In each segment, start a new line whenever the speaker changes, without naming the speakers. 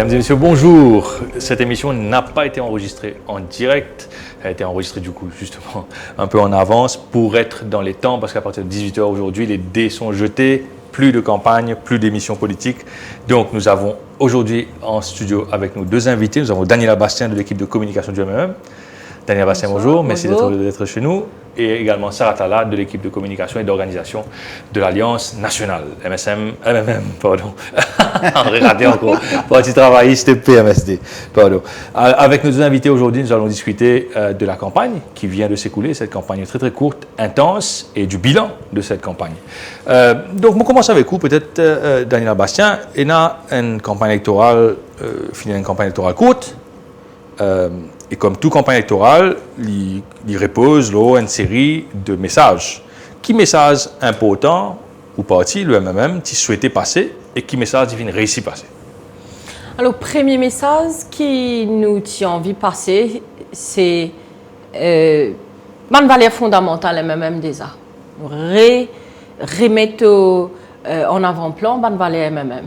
Mesdames et messieurs, bonjour. Cette émission n'a pas été enregistrée en direct. Elle a été enregistrée du coup justement un peu en avance pour être dans les temps parce qu'à partir de 18h aujourd'hui, les dés sont jetés. Plus de campagne, plus d'émissions politiques. Donc nous avons aujourd'hui en studio avec nous deux invités. Nous avons Daniela Bastien de l'équipe de communication du MMM. Daniela Bastien, bonjour. Merci d'être chez nous. Et également Sarah Tala de l'équipe de communication et d'organisation de l'Alliance nationale, MMM, pardon. On va rater encore. Parti travailliste PMSD, pardon. Avec nos deux invités aujourd'hui, nous allons discuter de la campagne qui vient de s'écouler, cette campagne très très courte, intense, et du bilan de cette campagne. Donc, on commence avec vous, peut-être, Daniela Bastien. Il y a une campagne électorale, une campagne électorale courte. Et comme toute campagne électorale, il repose là une série de messages. Qui message important ou parti, le MMM, qui souhaitait passer et qui message il vient réussir passer?
Alors, le premier message qui nous tient envie de passer, c'est une valeur fondamentale MMM déjà. Remettre en avant-plan une valeur MMM,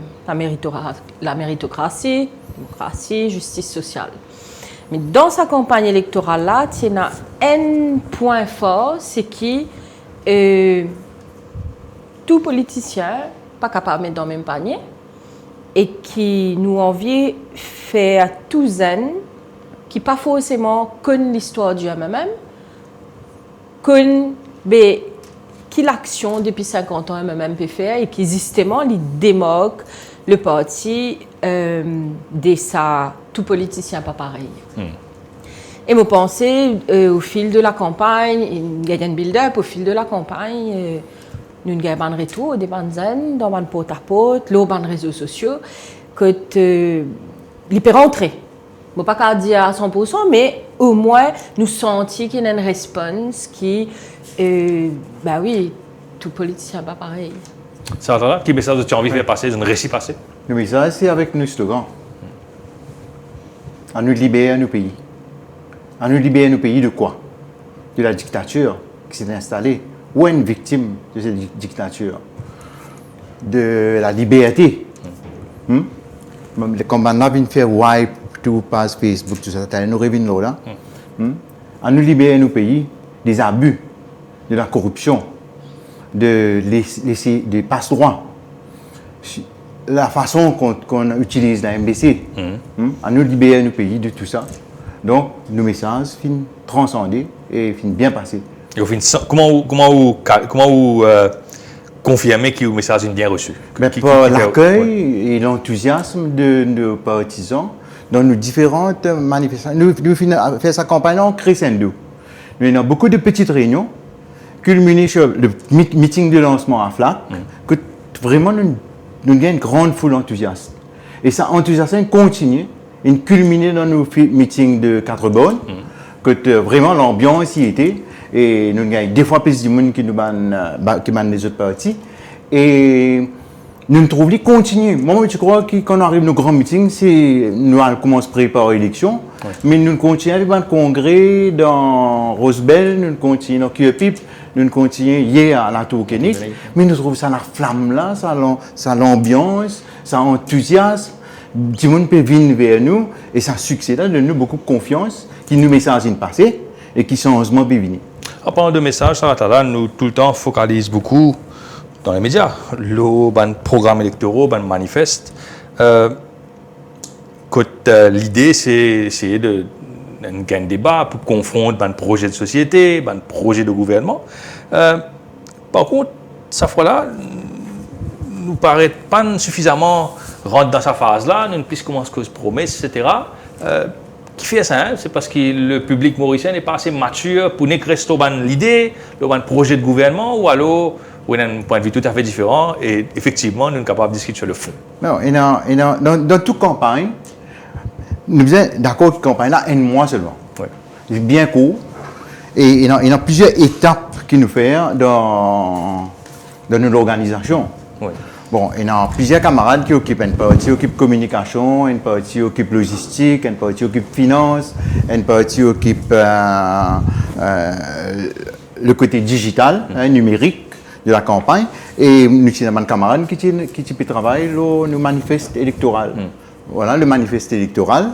la méritocratie, démocratie, justice sociale. Mais dans sa campagne électorale-là, il y a un point fort, c'est que tout politicien pas capable de mettre dans le même panier et qui nous envie faire à tous un qui pas forcément connaît l'histoire du MMM, connaît qui l'action depuis 50 ans MMM peut faire et qui justement il démoque le parti de ça. Tout politicien pas pareil. Et je pensais au fil de la campagne, il y a un build-up au fil de la campagne, nous avons un retour des bandes dans un porte-à-porte, les réseaux sociaux, que il peut rentrer. Je ne peux pas dire à 100%, mais au moins nous sentons qu'il y a une réponse qui, bah oui, tout politicien pas pareil.
Ça va, quel message tu as envie de faire passer, de récit passer?
Le message, c'est avec nos slogans. À nous libérer nos pays. À nous libérer nos pays de quoi? De la dictature qui s'est installée. Ou une victime de cette dictature? De la liberté. Comme maintenant, on fait wipe tout passe Facebook, tout ça, nous revenons là. À nous libérer nos pays des abus, de la corruption, des passe-droits. La façon qu'on utilise la MBC, à nous libérer nos pays de tout ça. Donc, nos messages finissent transcendés et finissent bien passés.
Et au fin, comment vous confirmez que le message est bien reçu?
Par l'accueil et l'enthousiasme de nos partisans dans nos différentes manifestations. Nous faisons sa campagne en crescendo. Nous avons beaucoup de petites réunions, culminées sur le meeting de lancement à FLAC, que vraiment nous avons une grande foule enthousiaste. Et ça enthousiasme continue, il culmine dans nos meetings de 4 bornes, que vraiment l'ambiance y était. Et nous avons des fois plus de monde qui nous ban les autres partis. Et nous trouvons qu'il continue. Moi, je crois que quand on arrive à nos grands meetings, nous commençons à préparer l'élection. Mais nous continuons à un congrès dans Rosebel, nous continuons dans QEPIP, nous continuons hier à la Tour Kénique. Mais nous trouvons ça la flamme là, ça l'ambiance, ça enthousiasme. Tout le monde peut venir vers nous et ça succède là, donne nous beaucoup de confiance, qui nous message passé et qui changement peut venir.
En parlant de messages, Sarah, nous tout le temps focalisons beaucoup dans les médias, le programme électoral, le manifeste. L'idée, c'est essayer de gagner un débat pour confronter un projet de société, un projet de gouvernement. Par contre, cette fois-là, nous paraît pas suffisamment rentrer dans sa phase-là, nous ne puissions commencer à promesses, etc. Qui fait ça, c'est parce que le public mauricien n'est pas assez mature pour n'écrire l'idée, le projet de gouvernement, ou alors on a un point de vue tout à fait différent et effectivement, nous sommes capables de discuter sur le fond.
Non, dans toute campagne, nous sommes d'accord que la campagne là, un mois seulement.
Ouais.
C'est bien court. Et il y a plusieurs étapes qu'il nous fait dans notre organisation.
Ouais.
Bon, il y a plusieurs camarades qui occupent une partie occupe communication, une partie occupe logistique, une partie occupe finance, une partie occupe le côté digital, numérique de la campagne. Et nous avons un camarade qui travaille nos manifestes électoraux. voilà, le manifeste électoral.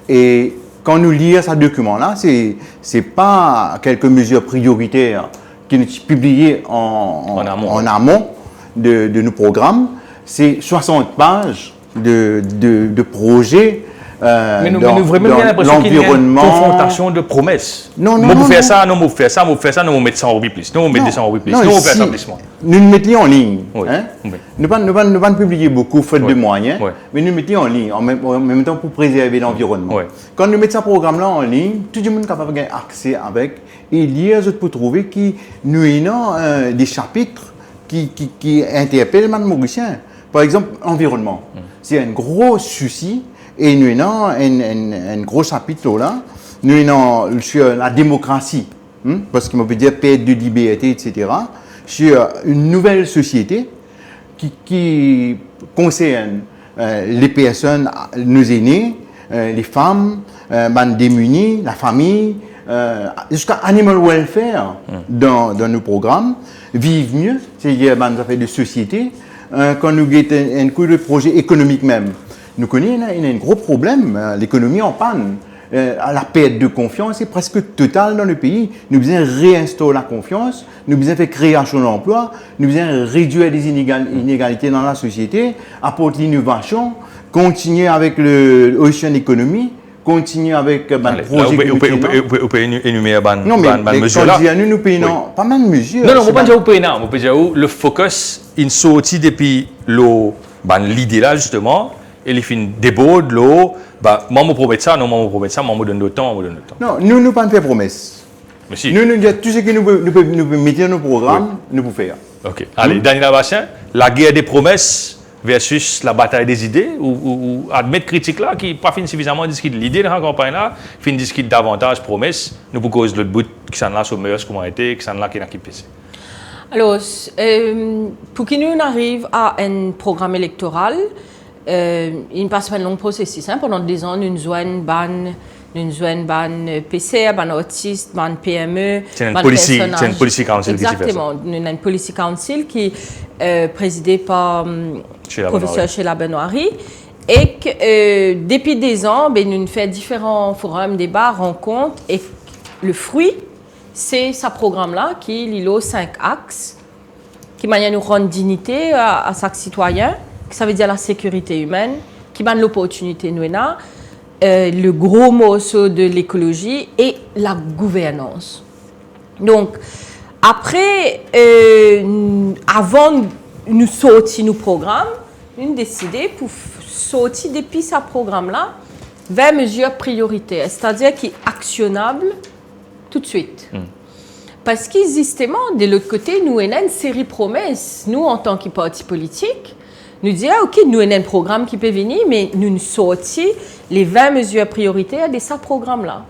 Et quand nous lisons ce document-là, c'est pas quelques mesures prioritaires qui sont publiées en amont de nos programmes, c'est 60 pages de projets.
Mais nous vraiment bien l'impression qu'il y a une confrontation de promesses.
Non.
Nous faire ça, nous faire ça, nous faire ça, nous mettre 100 euros plus. Nous mettre 200 euros plus. Nous faire établissement.
Nous le mettons en ligne.
Oui.
Hein?
Oui.
Nous ne pas publier beaucoup, faute de moyens,
oui.
mais nous le mettons en ligne, en même temps pour préserver l'environnement.
Oui.
Quand nous mettons ce programme-là en ligne, tout le monde est capable d'avoir accès avec. Et il y a pour trouver que nous avons des chapitres qui interpellent les Mauriciens. Par exemple, l'environnement. C'est un gros souci. Et nous avons un gros chapitre là, nous avons sur la démocratie, parce qu'on peut dire perte de liberté, etc., sur une nouvelle société qui concerne les personnes, nos aînés, les femmes, les démunis, la famille, jusqu'à animal welfare dans nos programmes. Vivre mieux, c'est-à-dire des affaires de société, quand nous avons un coup de projet économique même. Nous connaissons un gros problème, l'économie en panne. La perte de confiance est presque totale dans le pays. Nous devons réinstaurer la confiance, nous devons faire création d'emplois, nous devons réduire les inégalités dans la société, apporter l'innovation, continuer avec l'Ocean Economy, continuer avec le projet.
Vous pouvez énumérer
les mesures là. Nous payons pas mal de mesures.
Non, on ne peut pas dire vous payez, on peut dire le focus, il sortit depuis l'idée là justement. Et les fins déborde l'eau, moi je promets ça, non, moi je promets ça, moi je donne le temps,
Non, nous ne pas faire promesse.
Mais si.
Nous tout ce que nous pouvons mettre dans nos programmes, nous pouvons faire.
Ok. Allez, Daniel Bastien, la guerre des promesses versus la bataille des idées, ou admettre critique là, qui pas fin suffisamment discuter l'idée de la campagne là, fin discuter davantage promesses, nous pour cause l'autre bout qui s'en là sur meilleur comment été, qui s'en là qui n'a qui passé.
Alors, pour que nous arrivions à un programme électoral, il passe un long processus. Pendant 2 ans, nous jouons ban PCR, ban autiste, ban PME.
C'est une policy council.
Exactement. Nous avons une policy council qui est présidée par le professeur Sheila Benoîri. Et que, depuis 2 ans, nous faisons différents forums, débats, rencontres. Et le fruit, c'est ce programme-là qui est l'ILO 5 axes, qui m'a nous rendre dignité à chaque citoyen. Ça veut dire la sécurité humaine, qui donne l'opportunité nous le gros morceau de l'écologie et la gouvernance. Donc, après, avant nous sortir nos programmes, nous avons décidé pour sortir depuis ce programme-là vers mesures prioritaires, c'est-à-dire qui est actionnable tout de suite. Parce que justement, de l'autre côté, nous avons une série de promesses, nous en tant que parti politique. Nous disons, OK, nous avons un programme qui peut venir, mais nous sortons les 20 mesures prioritaires de ce programme-là.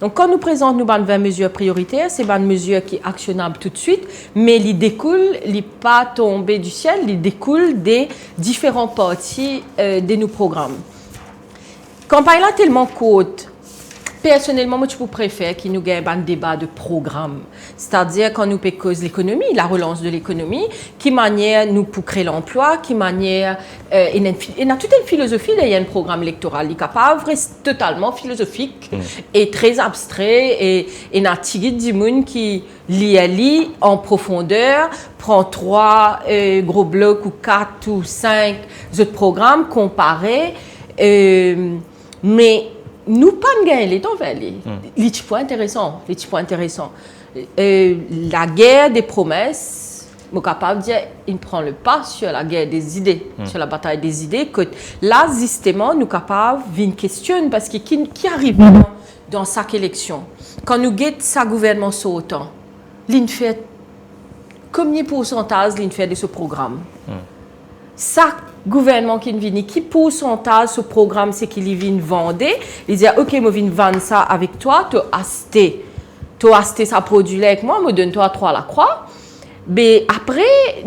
Donc, quand nous présentons nos 20 mesures prioritaires, c'est des mesures qui sont actionnables tout de suite, mais ils découlent, ils ne sont pas tombés du ciel, ils découlent des différents parties de nos programmes. La campagne est tellement courte. Personnellement, moi, je préfère qu'il nous gagne un débat de programme. C'est-à-dire, quand nous cause l'économie, la relance de l'économie, qui manière nous pour créer l'emploi, qui manière. Il y a toute une philosophie derrière un programme électoral. Il n'est pas totalement philosophique et très abstrait. Et il y a du monde qui lit en profondeur, prend 3 gros blocs ou 4 ou 5 autres programmes comparés. Mais nous pas gagner les temps vers les petits points intéressants, la guerre des promesses, je suis capable de dire il prend le pas sur la guerre des idées, sur la bataille des idées, que là justement nous sommes capables de questionner parce que qui arrive dans chaque élection quand nous guettons sa gouvernement sur autant, l'in fait combien pourcentage l'in fait de ce programme. Ça gouvernement qui vient, qui pourcentage ce programme c'est qu'il vient vendre, il dit OK, moi viens vendre ça avec toi, tu as acheté ça produit là avec moi, me donne toi 3 la croix. Mais après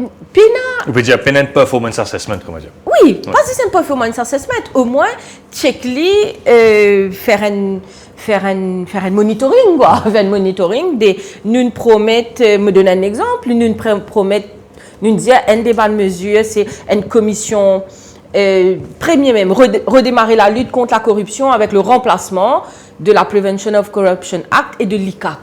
on peut dire Penant Performance Assessment, comment dire.
Oui, pas si c'est un performance assessment, au moins check-li faire un monitoring quoi, faire un monitoring des nous promettent me donner un exemple, nous promettent nous dire une des bonnes mesures, c'est une commission premier même, redémarrer la lutte contre la corruption avec le remplacement de la Prevention of Corruption Act et de l'ICAC.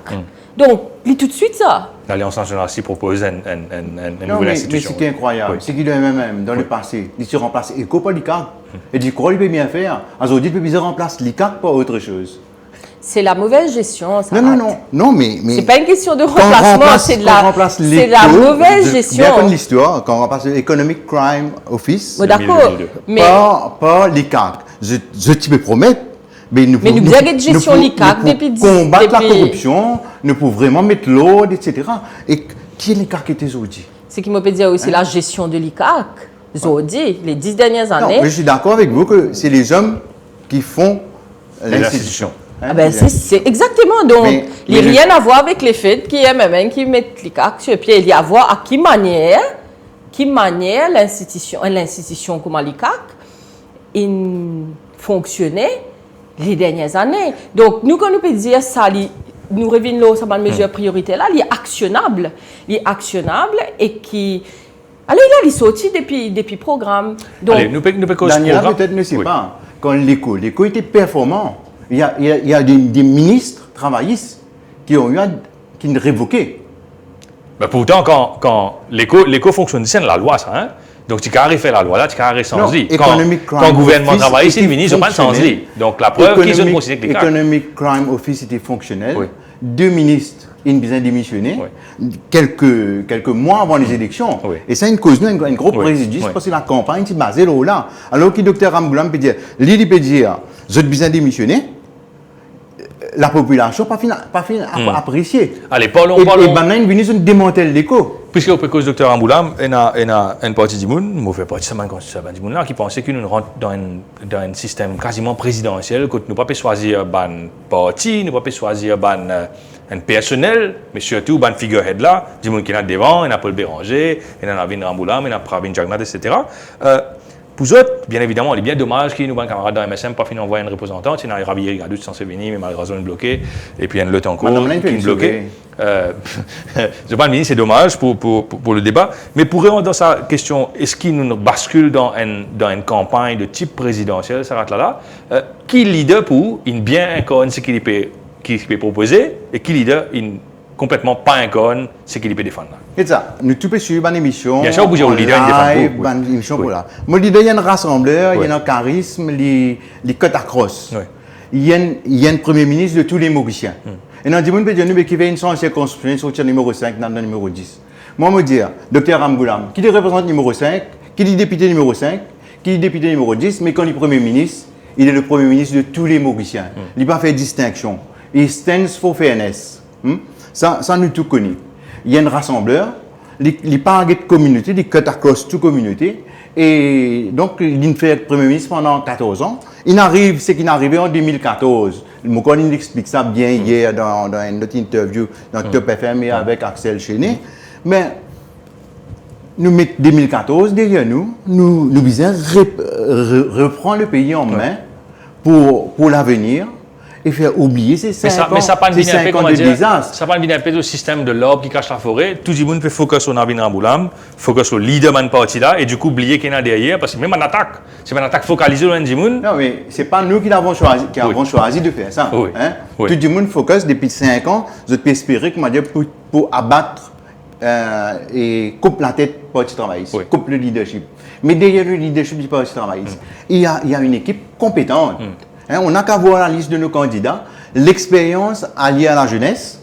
Donc, lit tout de suite ça.
L'Alliance nationale aussi propose une
Non,
nouvelle
mais
institution.
ce qui est incroyable,
Oui.
c'est qu'il même dans le passé, il se remplace ECO par l'ICAC. Et dit quoi il peut bien faire? Aujourd'hui, il peut bien remplacer l'ICAC par autre chose.
C'est la mauvaise gestion, ça.
Non, mais
C'est pas une question de
quand on
remplacement, c'est de la mauvaise gestion.
Bien comme l'histoire, quand on remplace l'Economic Crime Office
Bon, d'accord,
2022.
mais
par l'ICAC, je te promets, mais nous
vous avez une gestion l'ICAC depuis
combattre la corruption, nous pouvons vraiment mettre l'ordre, etc. Et qui est l'ICAC qui était aujourd'hui?
c'est qui me peut dire aussi la gestion de l'ICAC. Zodi, les 10 dernières
Non,
années.
mais je suis d'accord avec vous que c'est les hommes qui font l'institution.
Ah ben c'est exactement. Donc, il n'y a rien à voir avec les faits qui est même qui mettent l'ICAC sur pied. Il y a à voir à qui manière l'institution comme l'ICAC fonctionnait les dernières années. Donc, nous, quand nous pouvons dire ça, nous revenons là, ça une mesure prioritaire là, il est actionnable. Il est actionnable et qui. Alors, il est sorti depuis programme. Donc,
Allez, nous pouvons causer
Daniela
programme.
peut-être ne sait
Oui.
pas. Quand l'ECO était performant, il y a des ministres travaillistes qui ont eu qui ont révoqué.
Mais pourtant, quand l'éco fonctionne, c'est la loi, ça. Hein? Donc, tu carré fait la loi là, tu carré sans
Non,
lui.
Economic
Quand
Crime
le gouvernement
Office
travaille, c'est le
était
ministre, pas sans
fonctionnel.
lui. Donc, la preuve qu'ils ont considéré que les cas.
Economic Crime Office était fonctionnel.
Oui.
2 ministres, ils ont besoin de démissionner quelques mois avant les élections.
Oui.
Et ça, une cause, une grosse
Oui.
préjudice
Oui.
parce que la campagne est basée là. Alors que le docteur Ramgoulam peut dire, l'île peut dire, je ai besoin de démissionner. La population pas apprécier.
Allez, parlons.
Et maintenant, ils viennent démanteler l'éco.
Puisque au précause docteur Amboulam, il y a une partie du monde, mauvais partie de du monde là, qui pensait que nous rentrons dans un système quasiment présidentiel, que nous ne pouvons pas choisir un parti, nous ne pouvons pas choisir un personnel, mais surtout un figurehead là, du monde qui est devant, il y a Paul Béranger, il y a Navin Amboulam, il y a Pravin Jagnat, etc. Pour eux autres, bien évidemment, il est bien dommage que nous, un camarade dans MSM, pas fini envoyer un représentant. Il y a un Rabi Rigadou censé venir, mais malheureusement, il est bloqué. Et puis il y a un Le Tancourt qui est bloqué. Je pense que c'est dommage pour le débat. Mais pour répondre dans sa question, est-ce qu'il nous bascule dans une campagne de type présidentiel, ça rate là, qui leader pour une bien inconne ce qu'il peut proposer et qui leader une complètement pas inconne ce qu'il peut défendre.
C'est ça. Nous tout suivre une émission.
Bien sûr, vous avez le leader, il défend
une émission
oui.
pour là. Mon leader, il y a un rassembleur,
Oui.
il y a un charisme, les côtes à crosse.
Oui.
Il y a un premier ministre de tous les Mauriciens. Et dans le monde peut dire nous qui fait une circonscription sur le numéro 5 dans le numéro 10. Moi, je me dis, docteur Ramgoulam, qui représente le numéro 5, qui est député numéro 5, qui est député numéro 10, mais quand il est premier ministre, il est le premier ministre de tous les Mauriciens. Il n'a pas fait distinction. Il stands for fairness. Ça, nous tout connaît. Il y a un rassembleur, les parents de communauté, les cut across toute communauté. Et donc, il fait Premier ministre pendant 14 ans. Il arrive, ce qui est arrivé en 2014. Il explique ça bien hier dans une autre interview dans Top FM et avec Axel Chenet. Mais nous mettons 2014 derrière nous visons reprendre le pays en main pour l'avenir. Et faire oublier ces 5 ans,
mais ça pas
ces 5 ans de désastre.
Ça pas un peu du système de l'arbre qui cache la forêt. Tout le monde fait focus sur Navin Ramboulam, focus sur le leader de parti là, et du coup oublier qu'il y en a derrière, parce que même en attaque, c'est une attaque focalisée sur le monde.
Non, mais ce n'est pas nous qui avons choisi de faire ça.
Oui.
Hein?
Oui.
Tout le monde focus depuis 5 ans, je peux espérer pour abattre et couper la tête du Parti travailliste,
Oui.
couper le leadership. Mais derrière le leadership du Parti travailliste, il y a une équipe compétente. Hein, on n'a qu'à voir la liste de nos candidats, l'expérience alliée à la jeunesse,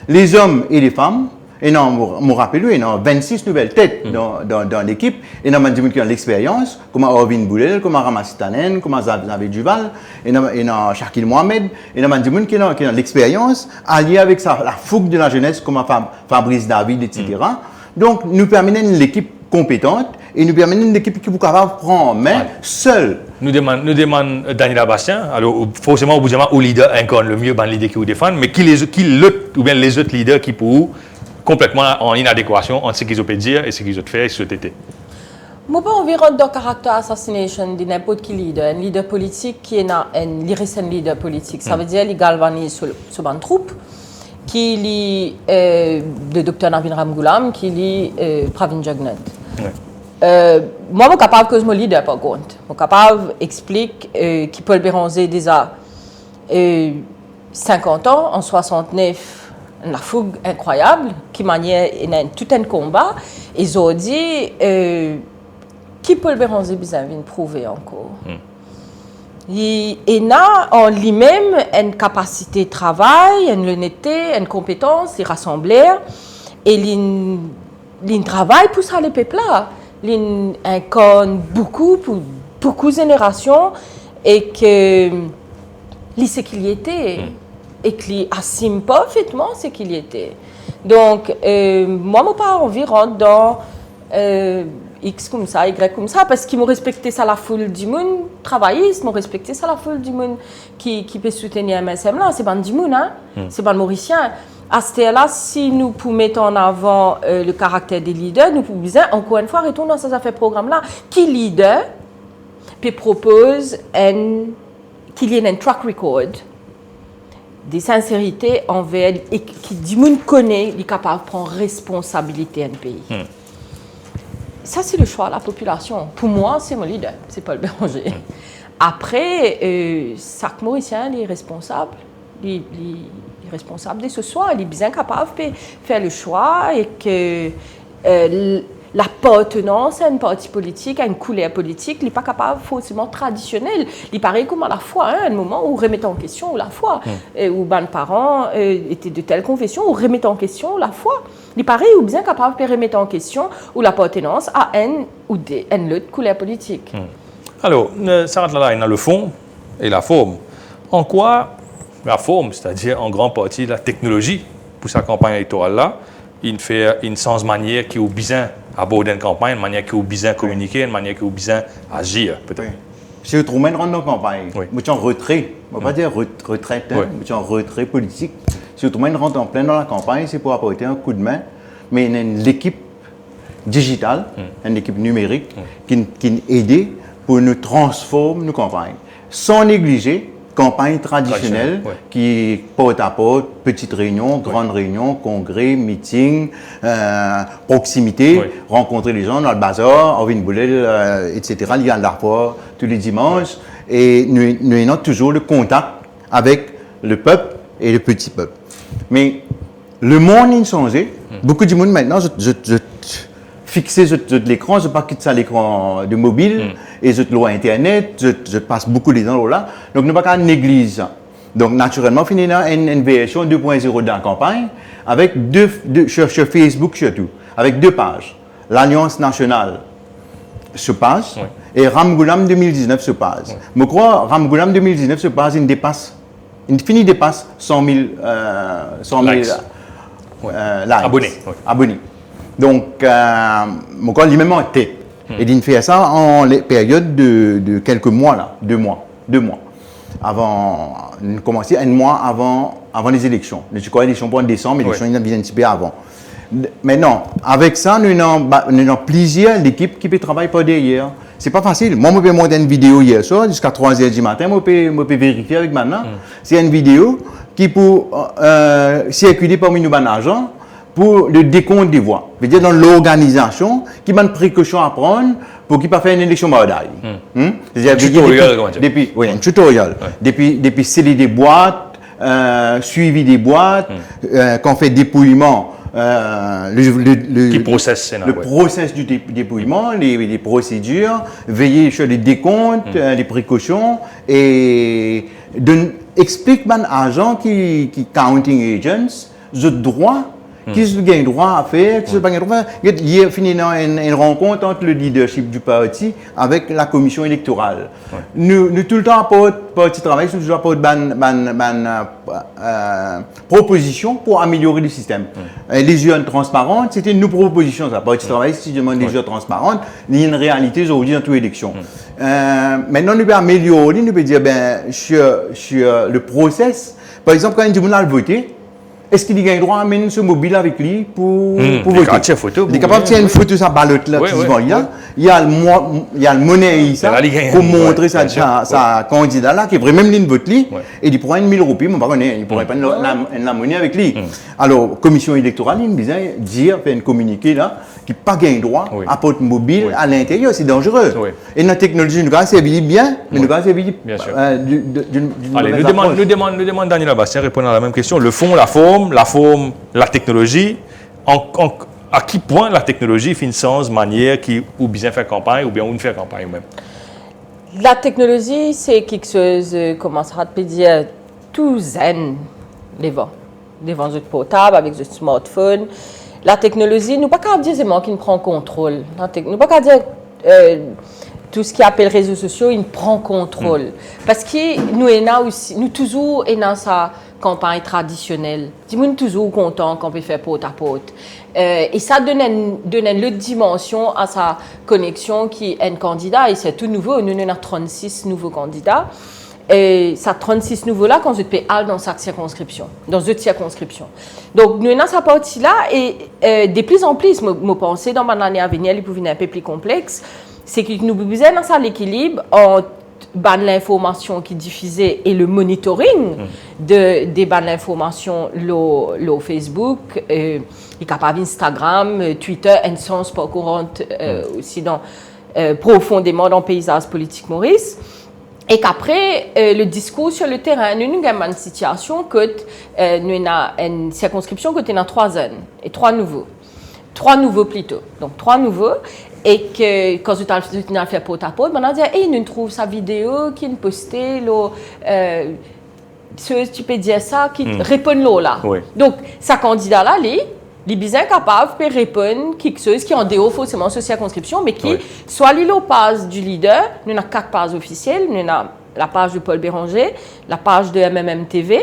les hommes et les femmes. Et non, je me rappelle, il y a 26 nouvelles têtes dans l'équipe. Et il y a des gens qui ont l'expérience, comme Orvin Boulel, comme Ramassi Tanen, comme Xavier Duval, et il y a Shakil Mohamed. Et il y a des gens qui ont l'expérience alliée avec la fougue de la jeunesse, comme Fabrice David, etc. Donc, nous permettons l'équipe compétente et nous permettons une équipe qui est capable de prendre en main seule.
Nous demandons Daniela Bastien, alors forcément, au bout du moment, au leader incarne le mieux, le leader qui vous défend, mais qui l'autre, ou bien les autres leaders qui pour complètement en inadéquation entre ce qu'ils ont pu dire et ce qu'ils ont fait et ce qu'ils ont été.
Je n'ai pas envie de rentrer dans le caractère assassination de n'importe qui leader. Un leader politique qui est un récent leader politique. Ça veut dire qu'il galvanise sur une troupe, qui lit le docteur Navin Ramgoulam, qui lit Pravin Jagnat.
Ouais.
moi, je suis capable que je me leader, par contre. Je suis capable d'expliquer que Paul Béranger, déjà 50 ans, en 69, une fougue incroyable, qui maniait tout un combat. Et ils ont dit qui Paul Béranger besoin de prouver encore. Il a en lui-même une capacité de travail, une honnêteté, une compétence, il rassemblait et il travaille pour ça les peuples là. Il incarne beaucoup pour beaucoup de générations et que il sait qu'il y était et qu'il assume parfaitement ce qu'il y était. Donc moi je pas envie de rentrer dans X comme ça, Y comme ça, parce qu'ils m'ont respecté ça la foule du monde, travaillistes m'ont respecté ça la foule du monde qui peut soutenir MSM là, c'est pas du monde, hein? C'est pas le Mauricien. À ce là si nous pouvons mettre en avant le caractère des leaders, nous pouvons encore une fois retourner dans ces affaires programme là, qui leader puis propose qu'il y ait un track record des sincérités envers et qui du monde connaît, il est capable de prendre responsabilité d'un pays. Ça, c'est le choix de la population. Pour moi, c'est mon leader, c'est Paul Béranger. Après, chaque Mauricien il est responsable. Il est responsable de ce choix. Il est bien capable de faire le choix et que l'appartenance à un parti politique, à une couleur politique, il n'est pas capable forcément traditionnel. Il paraît comme à la foi, un moment où on remet en question la foi, où les parents étaient de telle confession, où remettent en question la foi. Il paraît ou bien capable de remettre en question ou l'appartenance à une ou une autre couleur politique.
Alors, ça rentre là, il y a le fond et la forme. En quoi la forme, c'est-à-dire en grande partie la technologie pour sa campagne électorale là, il fait une sens manière qui est bien aborder une campagne, une manière qui est bien communiquer, une manière qui est bien agir, peut-être.
Oui. Si vous trouvez dans nos campagnes, vous êtes en retrait, on ne va pas dire retraite, vous êtes en retrait politique. Si vous trouvez rentre en plein dans la campagne, c'est pour apporter un coup de main, mais il y a l'équipe digitale, une équipe numérique qui aide pour nous transformer nos campagnes. Sans négliger campagne traditionnelle qui porte à porte, petites réunions, grandes réunions, congrès, meetings, proximité, rencontrer les gens dans le bazar, en une boulette, etc. Il y a de la fois tous les dimanches et nous avons toujours le contact avec le peuple et le petit peuple. Mais le monde a changé. Beaucoup de monde maintenant, je fixé sur l'écran, je ne pas quitter ça l'écran de mobile et je te Internet, je passe beaucoup de temps là. Donc, nous ne pouvons pas négliger ça. Donc, naturellement, finalement, une version 2.0 dans la campagne avec sur Facebook surtout, avec 2 pages. L'Alliance nationale se passe et Ramgoulam 2019 se passe. Je crois que Ramgoulam 2019 se passe, il dépasse 100 000 likes. Abonnés. Donc, mon corps lui-même en tête. Et il fait ça en période de quelques mois, là, 2 mois. Avant, commencer un mois avant les élections. Je crois que les élections pour en décembre, mais les élections viennent un petit peu avant. Maintenant, avec ça, nous avons plusieurs d'équipes qui peuvent travailler par derrière. C'est pas facile. Moi, je peux monter une vidéo hier soir, jusqu'à 3h du matin, je peux vérifier avec maintenant. C'est une vidéo qui peut circuler parmi nos agents pour le décompte des voix. C'est-à-dire dans l'organisation, qui a une précaution à prendre pour qu'il ne pas faire une élection bardage.
Un tutoriel, comment dire.
Un tutoriel. Depuis sceller des boîtes, suivi des boîtes, quand on fait dépouillement, le process du dépouillement, les procédures, veiller sur les décomptes, les précautions et explique aux agents qui counting agents le droit qu'ils ont droit à faire, qu'ils n'ont pas droit à faire. Il y a fini une rencontre entre le leadership du parti avec la commission électorale. Nous tout le temps, parti travail, nous toujours apportons propositions pour améliorer le système. Les urnes transparentes, c'était une proposition. Ça, parti travail, si je demande des urnes transparentes, il y a une réalité aujourd'hui dans toutes les élections. Maintenant, nous pouvons améliorer, nous pouvons dire, sur le process, par exemple, quand un monde a voté, est-ce qu'il a le droit à amener ce mobile avec lui pour
voter? Quand photo,
il est capable de tirer une photo sa balotte là, il y a le monnaie ça pour montrer sa candidat là qui est vraiment une vote lui et il pourra une 1000 roupies, mais par contre il pourrait pas la monnaie avec lui. Alors commission électorale il disait dire faire une communiqué là qui pas gain droit à porte mobile à l'intérieur, c'est dangereux. Et notre technologie nous a servi bien, mais nous a servi d'une
allez, nous demande Daniela Bastien répondre à la même question. Le fond, la forme, la technologie. À qui point la technologie fait une sens, manière qui ou bien faire campagne ou bien on faire campagne même.
La technologie, c'est quelque chose, comment ça peut dire, tout zen devant le portable, avec le smartphone. La technologie, nous ne pouvons pas dire c'est moi qui prend contrôle. Nous ne pouvons pas dire tout ce qui appelle réseaux sociaux, il prend contrôle. Parce que nous toujours dans sa campagne traditionnelle. Nous sommes toujours contents qu'on peut faire porte à porte. Et ça donne une autre dimension à sa connexion qui est un candidat. Et c'est tout nouveau. Nous avons 36 nouveaux candidats. Et ça 36 nouveaux-là, quand je peux aller dans sa circonscription, dans une circonscription. Donc, nous avons cette partie-là. Et de plus en plus, je pense, dans l'année à venir, il peut venir un peu plus complexe. C'est que nous besoin dans ça l'équilibre entre l'information qui est diffusée et le monitoring des bandes d'information le Facebook, il est capable Instagram, Twitter, un sens pas courant aussi profondément dans le paysage politique Maurice. Et qu'après, le discours sur le terrain, nous avons une situation que nous avons une circonscription qui est 3 zones et 3 nouveaux. 3 nouveaux plutôt. Donc 3 nouveaux. Et que quand je t'ai fait porte à porte, on a dit, hey, nous trouvons sa vidéo qui est postée, tu peux dire ça, qui répond là. Oui. Donc, sa candidat-là, il est bien capable de répondre quelque chose qui est en dehors forcément de circonscription, mais qui, soit l'île page du leader, nous avons 4 pages officielles, nous avons la page de Paul Béranger, la page de MMM TV,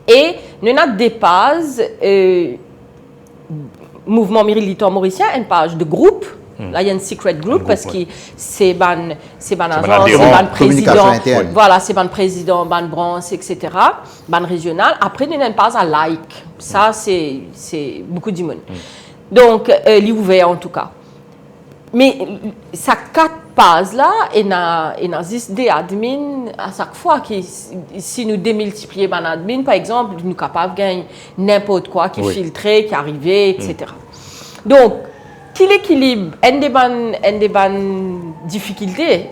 et nous avons des pages Mouvement militant mauricien, une page de groupe. Là, il y a une secret group parce que c'est ban agence, c'est ban président, voilà, c'est ban président, ban branche, etc., ban régional. Après, il y a une page à like. Ça, c'est beaucoup de monde. Donc, il est ouvert en tout cas. Mais ça 4 pages là, il y a des admins à chaque fois qui, si nous démultiplions ban admin, par exemple, nous sommes capables de gagner n'importe quoi qui est filtré, qui est arrivé, etc. Donc, qui l'équilibre, une des bonnes difficultés,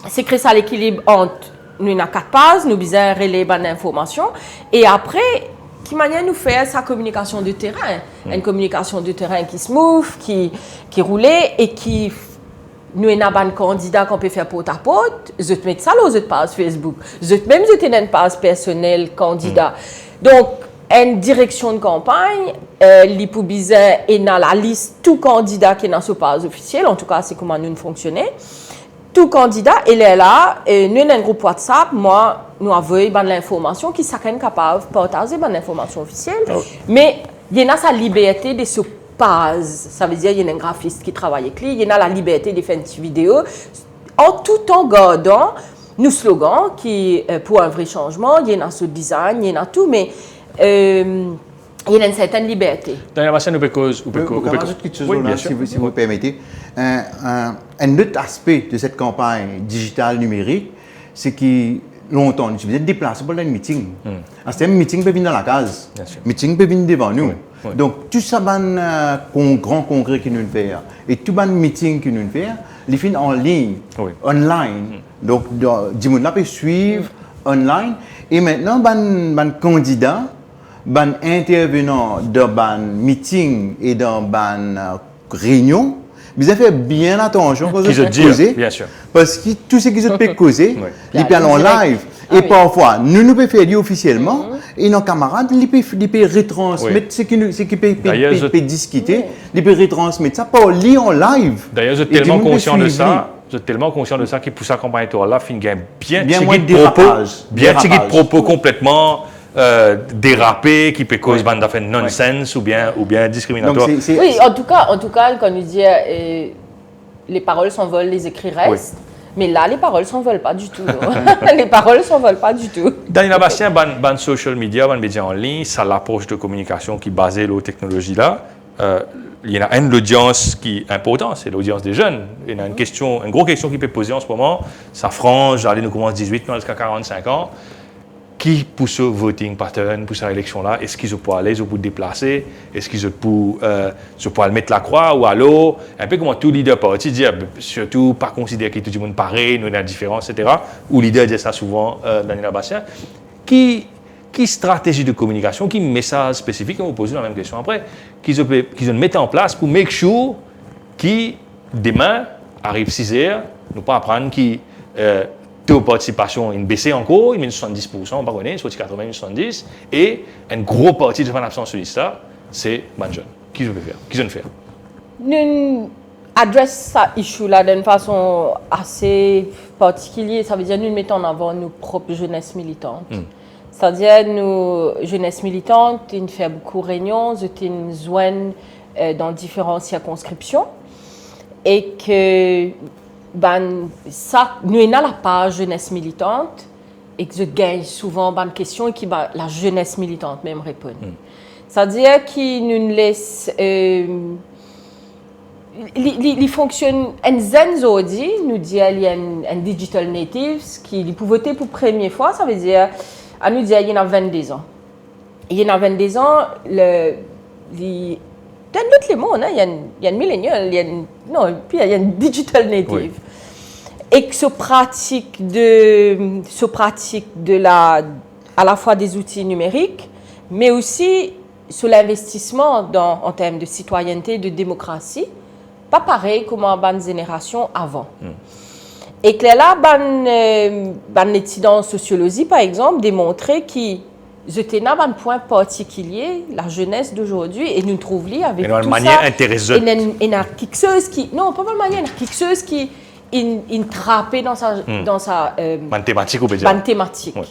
c'est créer ça l'équilibre entre nous avons 4 pages, nous besoin relayer bonne information, et après, qui manière nous faire sa communication de terrain, une communication de terrain qui smooth, qui roulait et qui nous avons un candidat qu'on peut faire porte à porte, je te mets ça là, je te passe Facebook, je te une page personnelle candidat. Donc une direction de campagne, l'IPOBISA est dans la liste tout candidat qui est dans ce page officiel, en tout cas c'est comment nous fonctionnons. Tout candidat, il est là, et nous avons un groupe WhatsApp, moi, nous avons l'information qui est capable de partager l'information officielle, mais il y a sa liberté de se page, ça veut dire qu'il y a un graphiste qui travaille avec lui, il y a la liberté de faire une petite vidéo, tout en gardant nos slogans qui pour un vrai changement, il y a ce design, il y a tout, mais il y a une certaine liberté.
D'ailleurs, nous pouvons rajouter quelque chose là, si vous permettez. Un autre aspect de cette campagne digitale numérique, c'est que longtemps, nous sommes déplacés pour un meeting. C'est un meeting peut venir dans la case, meeting peut venir devant nous. Donc, tout ça, grand congrès que nous faisons et tout le meeting que nous faisons, les films en ligne, online. Donc, du monde là peut suivre online. Et maintenant, ban candidat, ban intervenant dans ban meeting et dans ban réunion, vous avez fait bien attention quand vous causez, parce que tout ce qu'ils ont causer, ils peuvent en live. Et parfois, nous pouvons faire officiellement, et nos camarades, ils peuvent retransmettre ce qu'ils peuvent discuter, ils peuvent retransmettre ça par lire en live.
D'ailleurs, je suis tellement conscient de ça. Je suis tellement conscient de ça qu'il pour sa campagne là, fin gain bien de propos complètement dérapés qui peut causer bande d'affaires nonsense ou bien discriminatoire.
Oui, en tout cas, quand nous dit les paroles s'envolent, les écrits restent. Mais là, les paroles s'envolent pas du tout. Les paroles s'envolent pas du tout.
Daniela Bastien, ban social media, ban médias en ligne, ça l'approche de communication qui est basée sur la technologie là. Il y a une audience qui est importante, c'est l'audience des jeunes. Il y a une grosse question qui peut poser en ce moment. Ça frange, allez, nous commence 18 jusqu'à 45 ans. Qui pousse au voting pattern pour cette élection-là? Est-ce qu'ils peuvent aller, ils peuvent déplacer? Est-ce qu'ils peuvent mettre la croix ou à l'eau? Un peu comme tout leader parti dit, surtout pas considérer que tout le monde pareil, nous on a différence, etc. Ou leader dit ça souvent, Daniela Bastien. Qui stratégie de communication, qui message spécifique, on vous pose la même question après, qu'ils mettent en place pour make sure qui demain arrive 6 heures, nous pas apprendre qui taux de participation une baissé encore, il met 70%, on ne connaît, soit 80, 70%, et une grosse partie de l'absence sur liste, c'est les jeunes. Qui je veux faire? Qui je veux faire?
Nous adressons ce issue-là d'une façon assez particulière, ça veut dire nous mettons en avant nos propres jeunesse militantes. C'est-à-dire, nous, jeunesse militante, nous faisons beaucoup de réunions, nous joignons dans différentes circonscriptions, et que ça, nous avons la page jeunesse militante et que je gagne souvent une question et que la jeunesse militante même répond. C'est-à-dire qu'ils nous laissent. Il fonctionne. Un Zenzodi nous dit qu'il y a un digital native qui peut voter pour la première fois, ça veut dire, à nous dire qu'il y a 22 ans. Il y a 22 ans, dans tous les mondes, il y a un millénial, puis il y a un digital native. Oui. Et que ce pratique à la fois des outils numériques, mais aussi sur l'investissement en termes de citoyenneté, de démocratie, pas pareil comme en bonne génération avant. Et que là, une étude en sociologie, par exemple, démontrait que c'était un point particulier, la jeunesse d'aujourd'hui, et nous trouvons avec tout ça.
De manière intéressante.
Une chose qui, non, pas de manière, une chose qui trappée dans sa
thématique, on peut dire.
Thématique. Ouais.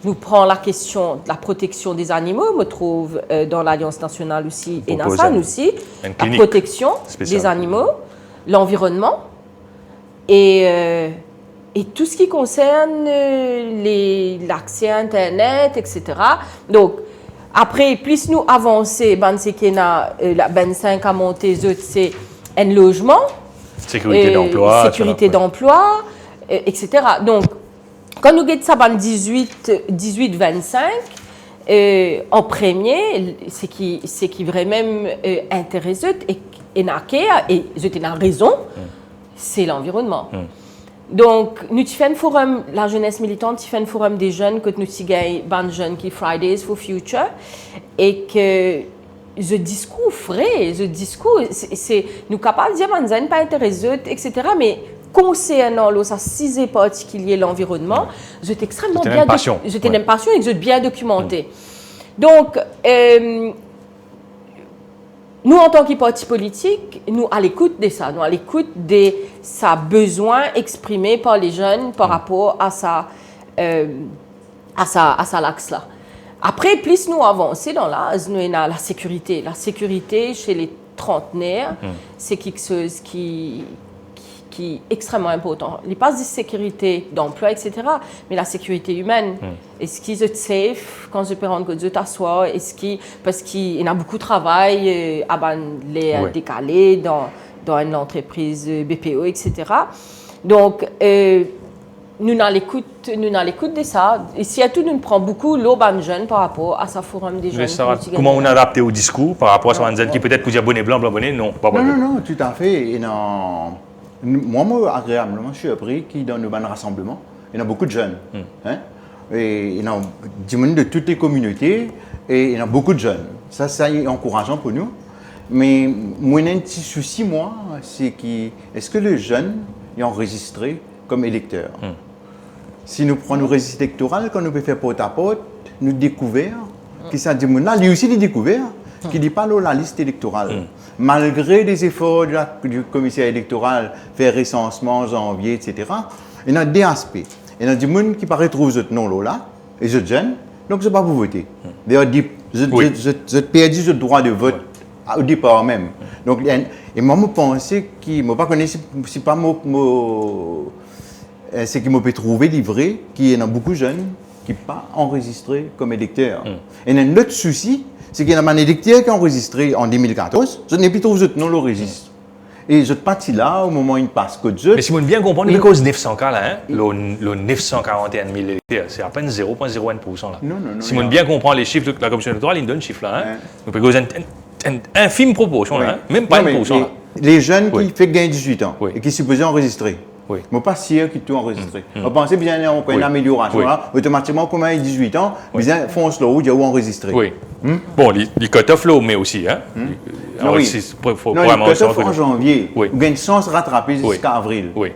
Nous prenons la question de la protection des animaux, me trouve dans l'Alliance nationale aussi, et NASA aussi, la protection des animaux, l'environnement, et tout ce qui concerne l'accès à Internet, etc. Donc, après, plus nous avançons, c'est qu'il y a 25 à monter, c'est un logement,
sécurité
d'emploi, etc. Donc, quand nous avons ça en 18-25, en premier, ce qui vraiment intéresse et j'ai raison, c'est l'environnement. Donc, nous faisons un forum, la jeunesse militante, nous faisons un forum des jeunes, que nous avons des jeunes qui Fridays for Future, et que ce discours frais, c'est nous capables de dire que nous n'sommes pas intéressés, etc. Mais concernant ça, si particulier l'environnement, j'étais extrêmement bien j'étais une passion et j'étais bien documenté. Donc, nous, en tant que parti politique, nous à l'écoute de ça, nous à l'écoute de sa besoin exprimé par les jeunes par rapport à sa l'axe-là. Après, plus nous avançons dans l'âge, nous avons la sécurité. La sécurité chez les trentenaires, c'est quelque chose qui est extrêmement important. Il n'y a pas de sécurité d'emploi, etc., mais la sécurité humaine. Est-ce qu'ils sont safe quand je peux rendre que Dieu t'assoit? Parce qu'il y a beaucoup de travail à les décaler dans une entreprise BPO, etc. Donc, nous dans l'écoute de ça. Ici, à tout, nous prend beaucoup l'urban jeune par rapport à sa forum des jeunes.
Comment on adapte au discours par rapport à ce jeune qui peut-être peut dire bonnet blanc, non, pas bon.
Non, tout à fait. Et non. Moi, agréablement, je suis appris qu'il dans nos rassemblements, il y a beaucoup de jeunes. Et il y a du monde de toutes les communautés et il y a beaucoup de jeunes. Ça est encourageant pour nous. Mais mon petit souci, moi, c'est est-ce que les jeunes sont enregistrés comme électeurs? Si nous prenons nos registres électoraux, quand nous pouvons faire porte-à-porte, nous découvrons que ça dit, il y a aussi des découvertes qui ne disent pas la liste électorale. Malgré les efforts du commissaire électoral, faire recensement, janvier, etc., il y a des aspects. Il y a des gens qui paraissent trouver ce nom-là, et ce jeunes, donc je ne vais pas vous voter. D'ailleurs, je perdu ce droit de vote au départ même. Donc, et moi, je pense que je ne sais pas c'est qu'il m'a pu trouver des vrais qui y en a beaucoup de jeunes qui ne sont pas enregistrés comme électeurs. Et un autre souci, c'est qu'il y en a un électeur qui est enregistré en 2014, je n'ai plus trouvé non le registre. Et je suis parti là au moment où il passe code jeu.
Mais si vous bien comprendre, il y a cause 900 cas là, hein, le 941 000 électeurs, c'est à peine 0,01% là.
Non.
Si vous bien comprendre les chiffres de la commission électorale, il donne le chiffre là. Hein. Donc il y a une infime proportion là, hein, même pas une pourcent là.
Les jeunes qui font gagner 18 ans et qui sont supposés enregistrer.
Oui.
Je ne pas sûr qu'ils tout enregistré. On pensait bien qu'on a une amélioration là, automatiquement, comme ils ont 18 ans, ils foncent là où ils ont enregistré.
Oui. Bon, les cut-off là, mais aussi. Hein.
Non, oui. Les cut-off en janvier, vous gagnez sans se rattraper jusqu'à avril.
Oui.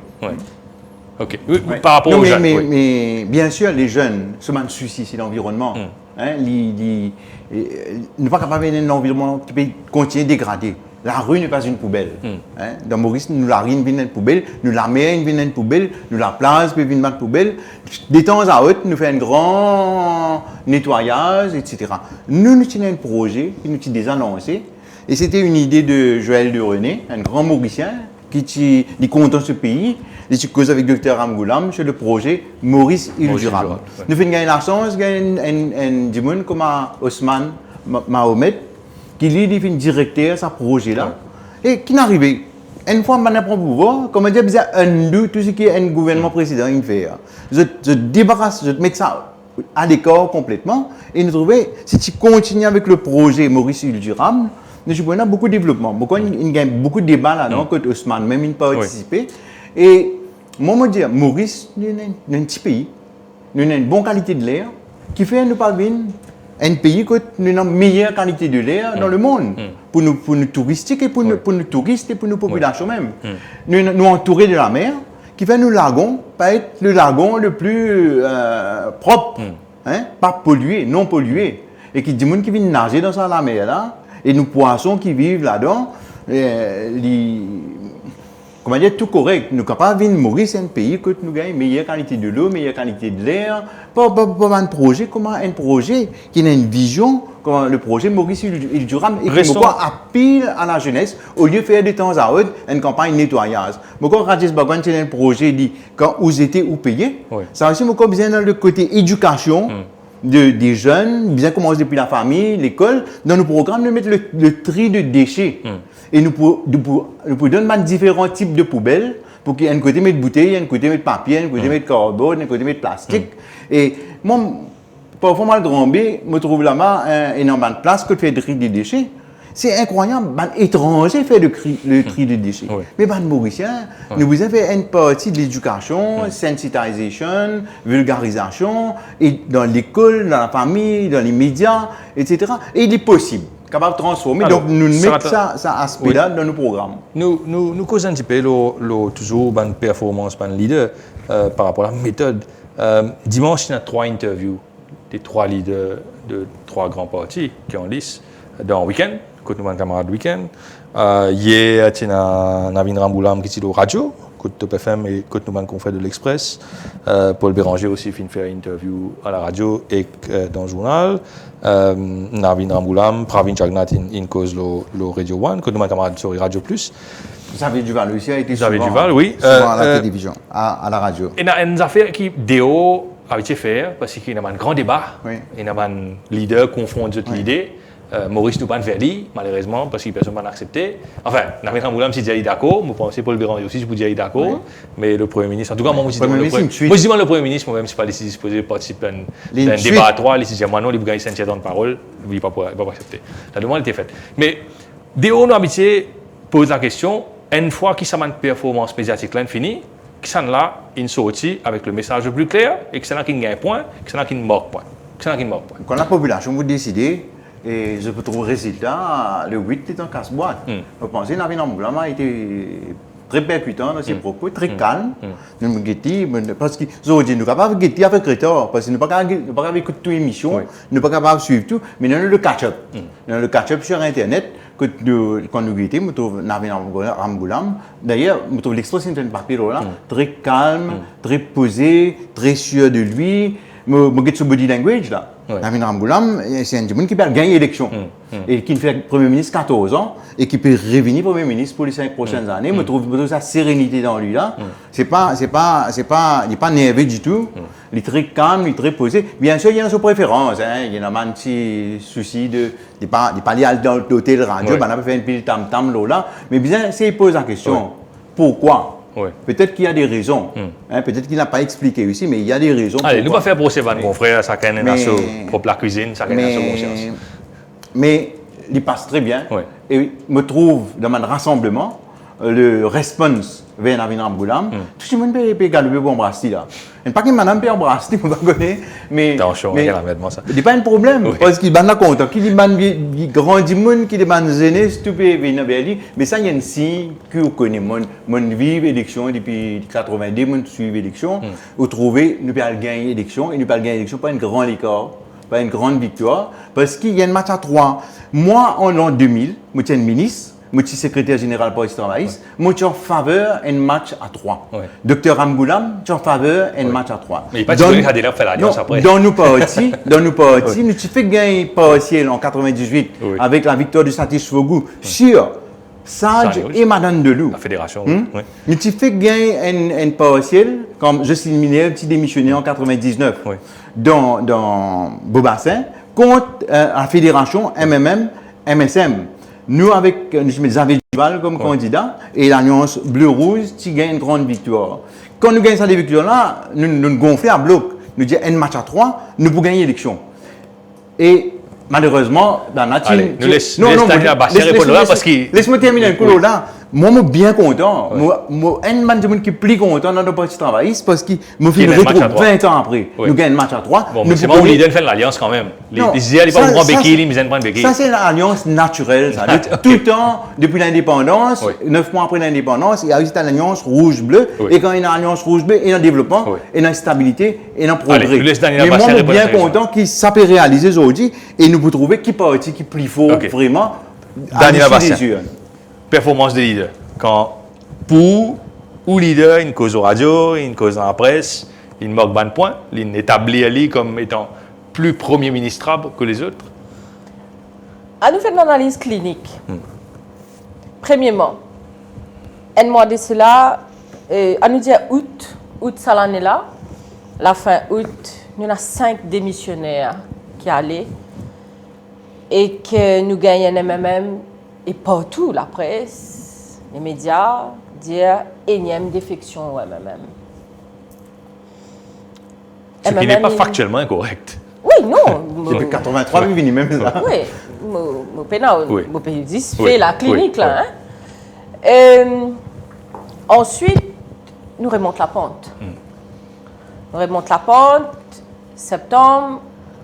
OK. Par rapport aux jeunes.
Mais bien sûr, les jeunes, ce même souci, c'est l'environnement. Ne pas capable d'un environnement qui peut continuer à dégrader. La rue n'est pas une poubelle. Dans Maurice, nous la rue vient une poubelle, nous la mer vient une poubelle, nous la place vient une poubelle. De temps à autre, nous faisons un grand nettoyage, etc. Nous avons un projet qui nous a déjà lancé. Et c'était une idée de Joël de René, un grand Mauricien, qui est content de ce pays. Il se cause avec le Dr Ramgoulam sur le projet Maurice île durable. Nous faisons gagner la chance, un dimanche comme Osman Mahomet, qui lui est directeur de ce projet-là, et qui n'arrivait. Une fois que je prends le pouvoir, comme je disais, tout ce que un gouvernement précédent fait. Je débarrasse, je mets ça à l'écart complètement, et nous trouvons, si tu continues avec le projet Maurice île durable, nous avons beaucoup de développement, il y a beaucoup de débats là-dedans, que Ousmane même pas participé. Et moi, je dis, Maurice, nous sommes un petit pays, nous avons une bonne qualité de l'air, qui fait nous parvenir un pays qui a une meilleure qualité de l'air dans le monde, pour nos touristiques et pour nos touristes et pour nos populations même. Nous entourés de la mer, qui fait nous lagon, pas être le lagon le plus propre, pas pollué, non pollué, et qui dit qui viennent nager dans la mer là, et nos poissons qui vivent là-dedans, comment dire, tout correct. Nous ne pouvons pas venir mourir, c'est un pays que nous gagnons meilleure qualité de l'eau, meilleure qualité de l'air. Pas un projet, comment un projet qui a une vision, comme le projet Maurice île durable, et qui appelle à la jeunesse, au lieu de faire de temps à autre une campagne de nettoyage. Quand Rajesh Bhagwan, c'est un projet dit, quand vous étiez ou payé, ça aussi, beaucoup besoin dans le côté éducation. Des jeunes, bien commencer depuis la famille, l'école, dans nos programmes, nous mettons le tri de déchets. Et nous pouvons donner différents types de poubelles pour qu'il y ait un côté mettre bouteilles, un côté mettre papier, un côté mettre cardboard, un côté mettre plastique. Et moi, parfois, moi, le grand B, je me trouve là-bas énormément de place que de faire le tri des déchets. C'est incroyable, les étrangers font le tri des déchets. Mais les Mauriciens, nous avons fait une partie de l'éducation, sensitisation, vulgarisation, et dans l'école, dans la famille, dans les médias, etc. Et il est possible, capable de transformer. Alors, donc, nous mettons ça aspect-là dans nos programmes.
Nous causons un petit peu toujours une performance, un leader par rapport à la méthode. Dimanche, il y a 3 interviews des 3 leaders de 3 grands partis qui sont en lice dans le week-end. Côté nos camarades week-end. Hier, il y a Navin Ramgoulam qui est au radio, côté Top FM et côté nos confrères de l'Express. Paul Béranger aussi fait une interview à la radio et dans le journal. Navin Ramgoulam, Pravin Jagnat in cause le Radio One, côté nos camarades sur Radio Plus.
Xavier Duval aussi a été
Xavier Duval, oui.
Souvent à la télévision, à la radio.
Il y a une affaire qui Déo a été faire parce qu'il y a un grand débat. Il y a un leader confond toutes l'idée. Maurice nous pas verdi, malheureusement, parce que personne n'a accepté. Enfin, Navin Ramgoulam s'est dit d'accord, je pense que Paul Béranger aussi, je vous dis d'accord, mais le Premier ministre, en tout cas, moi, je dis le Premier ministre, moi-même, je ne suis pas disposé à participer à un débat à 3, il s'est dit, moi non, il va gagner 5 de parole, il ne va pas accepter. La demande était faite. Mais, Déo, nous habitués, pose la question, une fois qu'il y a une performance médiatique là, finie, qui s'en là, il sortit avec le message le plus clair, et que c'est là qu'il gagne point, que c'est là qu'il marque point.
Quand la population vous décide, et je trouve le résultat, le 8 est en casse-boîte. Vous pensez que Navin Ramgoulam a été très percutant dans ses propos, très calme. Nous avons guetté, parce que nous ne sommes pas capables de guetter avec retard, parce que nous ne sommes pas capables d'écouter toute l'émission, nous ne sommes pas capables de suivre tout, mais nous avons le catch-up. Nous avons le catch-up sur Internet, quand nous guettons, nous trouvons Navin Ramgoulam. D'ailleurs, nous trouvons l'expression de papier là, très calme, très posé, très sûr de lui. je suis sur body language là.
Ouais.
Navin Ramgoolam, c'est un homme qui peut gagner l'élection et qui fait Premier ministre 14 ans et qui peut revenir Premier ministre pour les 5 prochaines années. Je trouve sa sérénité dans lui là. Il n'est pas nerveux du tout. Il est très calme, il est très posé. Bien sûr, il y a ses préférences. Hein. Il y a un petit souci de ne pas aller dans l'hôtel radio, on a fait une pile tam-tam là. Mais bien, s'il pose la question, pourquoi?
Oui.
Peut-être qu'il y a des raisons. Hein, peut-être qu'il n'a pas expliqué aussi, mais il y a des raisons.
Allez, nous ne pas faire procès à mon frère, chacun a son propre la cuisine, chacun a sa conscience.
Mais il passe très bien.
Oui.
Et me trouve dans mon rassemblement, le response vers Navin Ramgoolam, tout le monde peut galoper pour embrasser là. Et pas que madame peut embrasser, on va connaître, mais
attention,
mais
ça.
il n'y a pas un problème, parce qu'il est content, qu'il est grandi, qu'il est jeune, tout peut venir vers lui. Mais ça, il y a un signe que vous connaissez, mon vive élection depuis 82, mon suivi élection, vous trouvez, nous pouvons gagner l'élection, et nous pouvons gagner l'élection, pas un grand écart, pas une grande victoire, parce qu'il y a un match à 3. Moi, en l'an 2000, je suis ministre, je suis secrétaire général pour les travaillistes, je suis en faveur d'un match à 3.
Ouais.
Docteur Ramgoolam, je suis en faveur d'un match à 3.
Mais il n'y a pas de dire faire l'alliance après.
Dans nos partis, nous avons fait gagner partiel en 98 avec la victoire de Satish Fogou sur Sage et Madame Delou.
La fédération,
Nous avons fait gagner un partiel, comme je suis éliminé, petit démissionné en 99 dans Beaubassin, contre la fédération MSM. Nous, avec Xavier Duval comme candidat et l'Alliance Bleu-Rouge, qui gagne une grande victoire. Quand nous gagnons cette victoire-là, nous gonflons à bloc. Nous disons un match à 3, nous pouvons gagner l'élection. Et malheureusement, dans la team.
Laisse-moi
terminer un coup là. Moi, je suis bien content. Moi, un man qui est plus content dans notre parti travailliste parce qu'il me fait le retour 20 ans après. Nous gagnons un match à 3.
Bon, mais c'est bon, l'idée de faire l'alliance quand même. Les idées, ils vont prendre béquille, ils vont prendre béquille.
Ça, c'est l'alliance naturelle. Ça. Tout le temps, depuis l'indépendance, 9 mois après l'indépendance, il y a eu cette alliance rouge-bleu. Et quand il y a une alliance rouge-bleu, il y a un développement, il y a une stabilité, et un progrès. Mais moi, je suis bien content que ça peut réaliser aujourd'hui et nous pouvons trouver qui parti, qui plus fort vraiment.
Daniel Bastien. Performance de leader. Quand pour ou leader, une cause au radio, une cause dans la presse, il manque 20 points, il établit Ali comme étant plus premier ministrable que les autres.
À nous faire une analyse clinique. Premièrement, un mois de cela, à nous dire août ça l'année là, la fin août, nous avons 5 démissionnaires qui allaient et que nous gagnons un MMM. Et partout, la presse, les médias, dire énième défection au MMM.
Ce qui n'est pas factuellement incorrect.
Oui, non.
Depuis 83, oui, même ça.
Oui, je peux dire la clinique là. Hein? Ensuite, nous remontons la pente. Nous remontons la pente, septembre,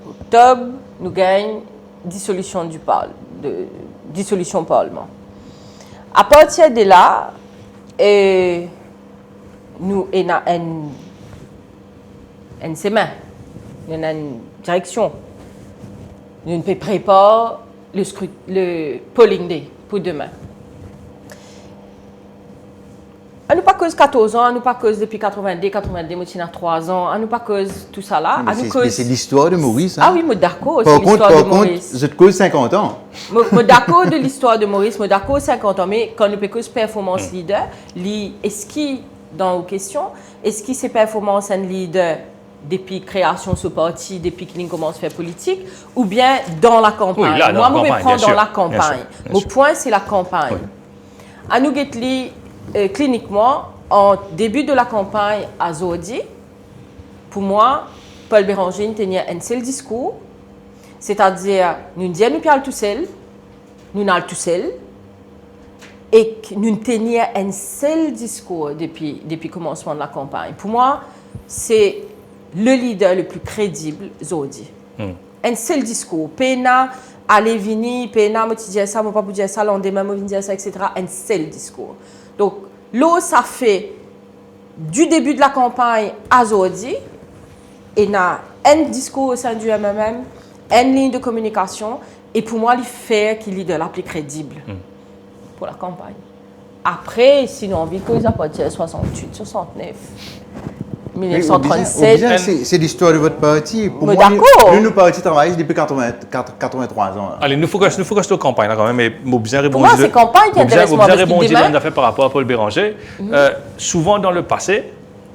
octobre, nous gagnons dissolution du dissolution parlement. À partir de là, nous avons une semaine, nous avons une direction. Nous préparons le polling day pour demain. À nous pas cause 14 ans, à nous pas cause depuis 82, moi j'ai 3 ans, à nous pas cause tout ça là.
Mais c'est l'histoire de Maurice. Hein?
Ah oui, moi d'accord, c'est l'histoire de Maurice.
Je te cause 50 ans.
Moi d'accord de l'histoire de Maurice, moi d'accord 50 ans, mais quand nous parlons cause performance leader, est-ce qu'il dans vos questions, est-ce que c'est performance un leader depuis création de ce parti, depuis qu'il commence à faire politique, ou bien dans la campagne?
Oui, là,
moi, je me prends dans la campagne.
Bien
Mon
sûr.
point, c'est la campagne. À nous, cliniquement, en début de la campagne à Zodi, pour moi, Paul Béranger tenait un seul discours, c'est-à-dire, nous disons, nous parlons tout seul, nous n'allons tout seul, et que nous tenions un seul discours depuis le commencement de la campagne. Pour moi, c'est le leader le plus crédible, Zodi. Un seul discours. Pena, aller venir, Pena, moi tu dis ça, moi pas pour dire ça, lendemain, moi dire ça, etc. Un seul discours. Donc, là, ça fait du début de la campagne à Zodi, et il y a un discours au sein du MMM, une ligne de communication, et pour moi, il fait qu'il est leader la plus crédible pour la campagne. Après, si nous avons envie que ça peut être 68, 69, 1937.
C'est l'histoire de votre parti. Pour
Mais
moi,
d'accord.
nous partis travaillent depuis 83 ans.
Allez, nous focus sur la campagne là, quand même, mais bien
Pour moi, c'est campagne qui intéresse moi.
Bien répondre dans une affaire par rapport à Paul Béranger. Souvent dans le passé,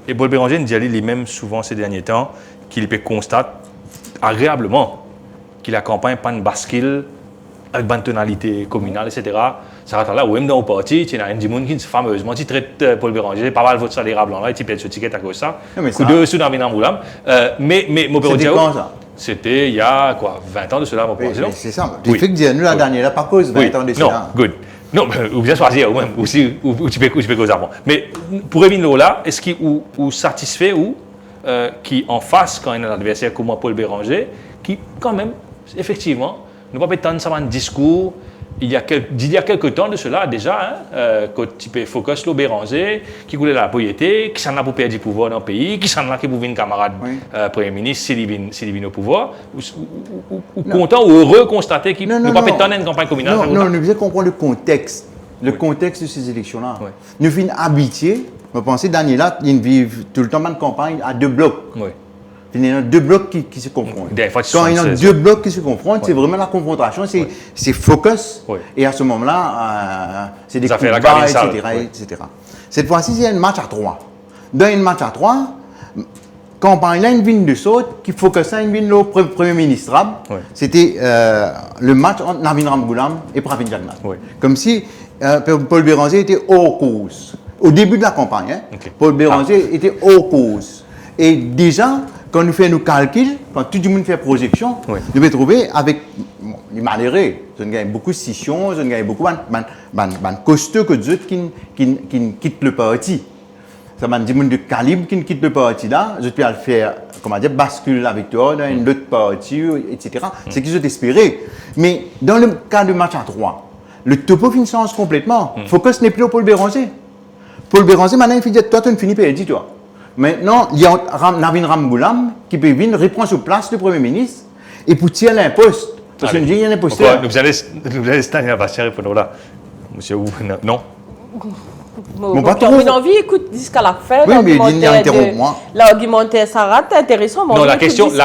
et Paul Béranger nous dit lui-même souvent ces derniers temps qu'il constate agréablement que la campagne pas une bascule avec une tonalité communale, etc. Ça va là, ou même dans le parti, il y a un monde qui fameusement qui traite Paul Béranger, pas mal de vote salaire blanc là, il peut-être ce ticket à cause de ça. Coup de sous dans Moulam. Mais
C'était quand ça?
C'était il y a quoi, 20 ans de cela, mon président.
C'est ça. Tu fais que dire, nous la dernière, pas cause 20 ans de cela.
Non, good. Non, ou bien choisir, ou même, aussi, ou tu peux causer avant. Mais pour revenir là, est-ce qu'il ou satisfait ou qui en face quand il y a un adversaire comme moi, Paul Béranger, qui quand même, effectivement, ne va pas attendre ça un discours. Il y a quelques temps de cela déjà, quand tu peux focus sur Béranger, qui voulait la pauvreté, qui s'en a pour perdre du pouvoir dans le pays, qui s'en a pour venir camarade Premier ministre, s'il vient au pouvoir, ou content ou heureux constater qu'il ne va pas attendre une campagne communale.
Non, nous devons comprendre le contexte de ces élections-là. Nous sommes habitués, je pense que Daniela, ils vivent tout le temps une campagne à deux blocs. Il y a deux blocs qui se confrontent. Quand il y a deux blocs qui se confrontent, c'est vraiment la confrontation, c'est focus. Et à ce moment-là, c'est des combats, etc. Cette fois-ci, c'est un match à 3. Dans un match à 3, campagne-là, une vigne de saute qui focusait une vigne le Premier ministre. C'était le match entre Navin Ramgoolam et Pravin Jagnnath. Comme si Paul Béranger était hors cause. Au début de la campagne, Paul Béranger était hors cause. Et déjà, quand nous faisons nos calculs, quand tout le monde fait projection, nous devons trouver avec les malheureux. Je gagne beaucoup de scissions, je gagne beaucoup de costauds que d'autres qui quittent le parti. Ça m'a dit de calibre qui quitte le parti là, je peux le faire, comment dire, basculer la victoire dans une autre parti, etc. C'est ce qu'ils ont espéré. Mais dans le cas de match à 3, le topo change complètement. Focus n'est plus au Paul Béranger. Paul Béranger, maintenant, il fait dire, toi, tu ne finis pas, dis toi. Maintenant, il y a Navin Ramgoolam qui peut venir reprendre sur place le Premier ministre et pour tirer l'imposte. Parce que il y a un imposteur.
Nous allons répondre là. Monsieur, non.
Mon envie, écoute, jusqu'à la fin, l'argumentaire Sarah, c'est intéressant.
Non, la question était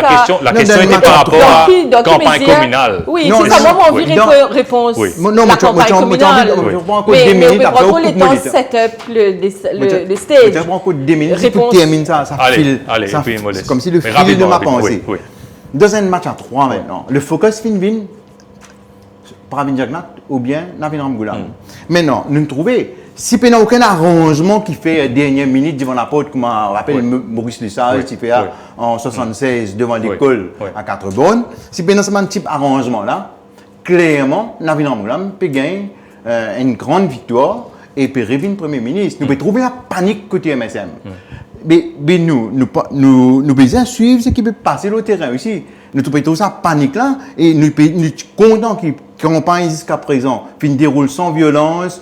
par rapport à la campagne communale.
Oui, c'est ça, moi, j'ai envie de réponse.
Non,
la campagne communale. Mais on peut prendre le temps setup, le stage.
Je prends encore 2 minutes pour terminer ça.
Allez,
c'est comme si le fil de ma pensée. Dans un match à 3 maintenant, le focus fin Pravin Jagnnath ou bien Navin Ramgoolam. Maintenant, nous trouvons, si il n'y a aucun arrangement qui fait dernière minute devant la porte, comme on rappelle Maurice Lesage, qui fait en 76 devant l'école à 4 bornes, si il y a un type d'arrangement là, clairement, Navin Ramgoolam peut gagner une grande victoire et peut revenir Premier ministre. Nous pouvons trouver la panique côté MSM. Mais nous pouvons suivre ce qui peut passer sur le terrain aussi. Nous pouvons trouver ça panique là et nous sommes contents que la campagne jusqu'à présent déroule sans violence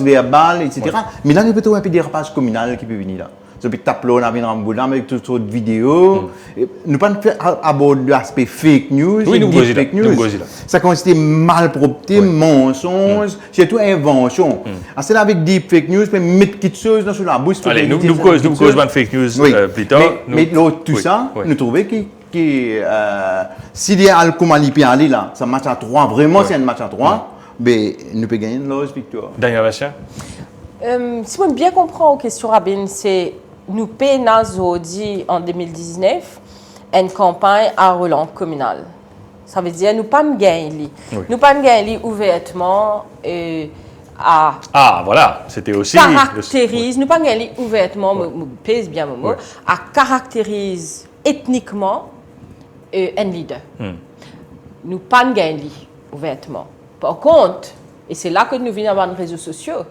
verbale, etc. Mais là, nous pouvons trouver un peu de dérapage communal qui peut venir là. Nous pouvons taper là, Navin Ramgoolam avec toutes sortes de vidéos. Nous ne pouvons pas aborder l'aspect fake news.
Oui, nous
fake news. Ça consiste malpropreté, mensonge, surtout invention. C'est là avec deep fake news, mais mettre quelque chose sur la bouche.
Allez, nous causons de fake news plus tard.
Mais tout ça, nous trouvons s'il y a Al-Koumali puis Ali là, ça match à 3, vraiment c'est un match à 3, mais nous pouvons gagner une large victoire.
Daniel Bastien?
Si je bien comprends la question, Rabin, c'est nous payons dit en 2019 une campagne à relance communale. Ça veut dire nous pas gagner. Nous pas gagner ouvertement
Ah, voilà, c'était aussi...
Caractérise, nous pas gagner ouvertement, pèse bien mon mot, à caractérise ethniquement un leader. Nous pas gagner ouvertement. Par contre, et c'est là que nous venons dans les réseaux sociaux,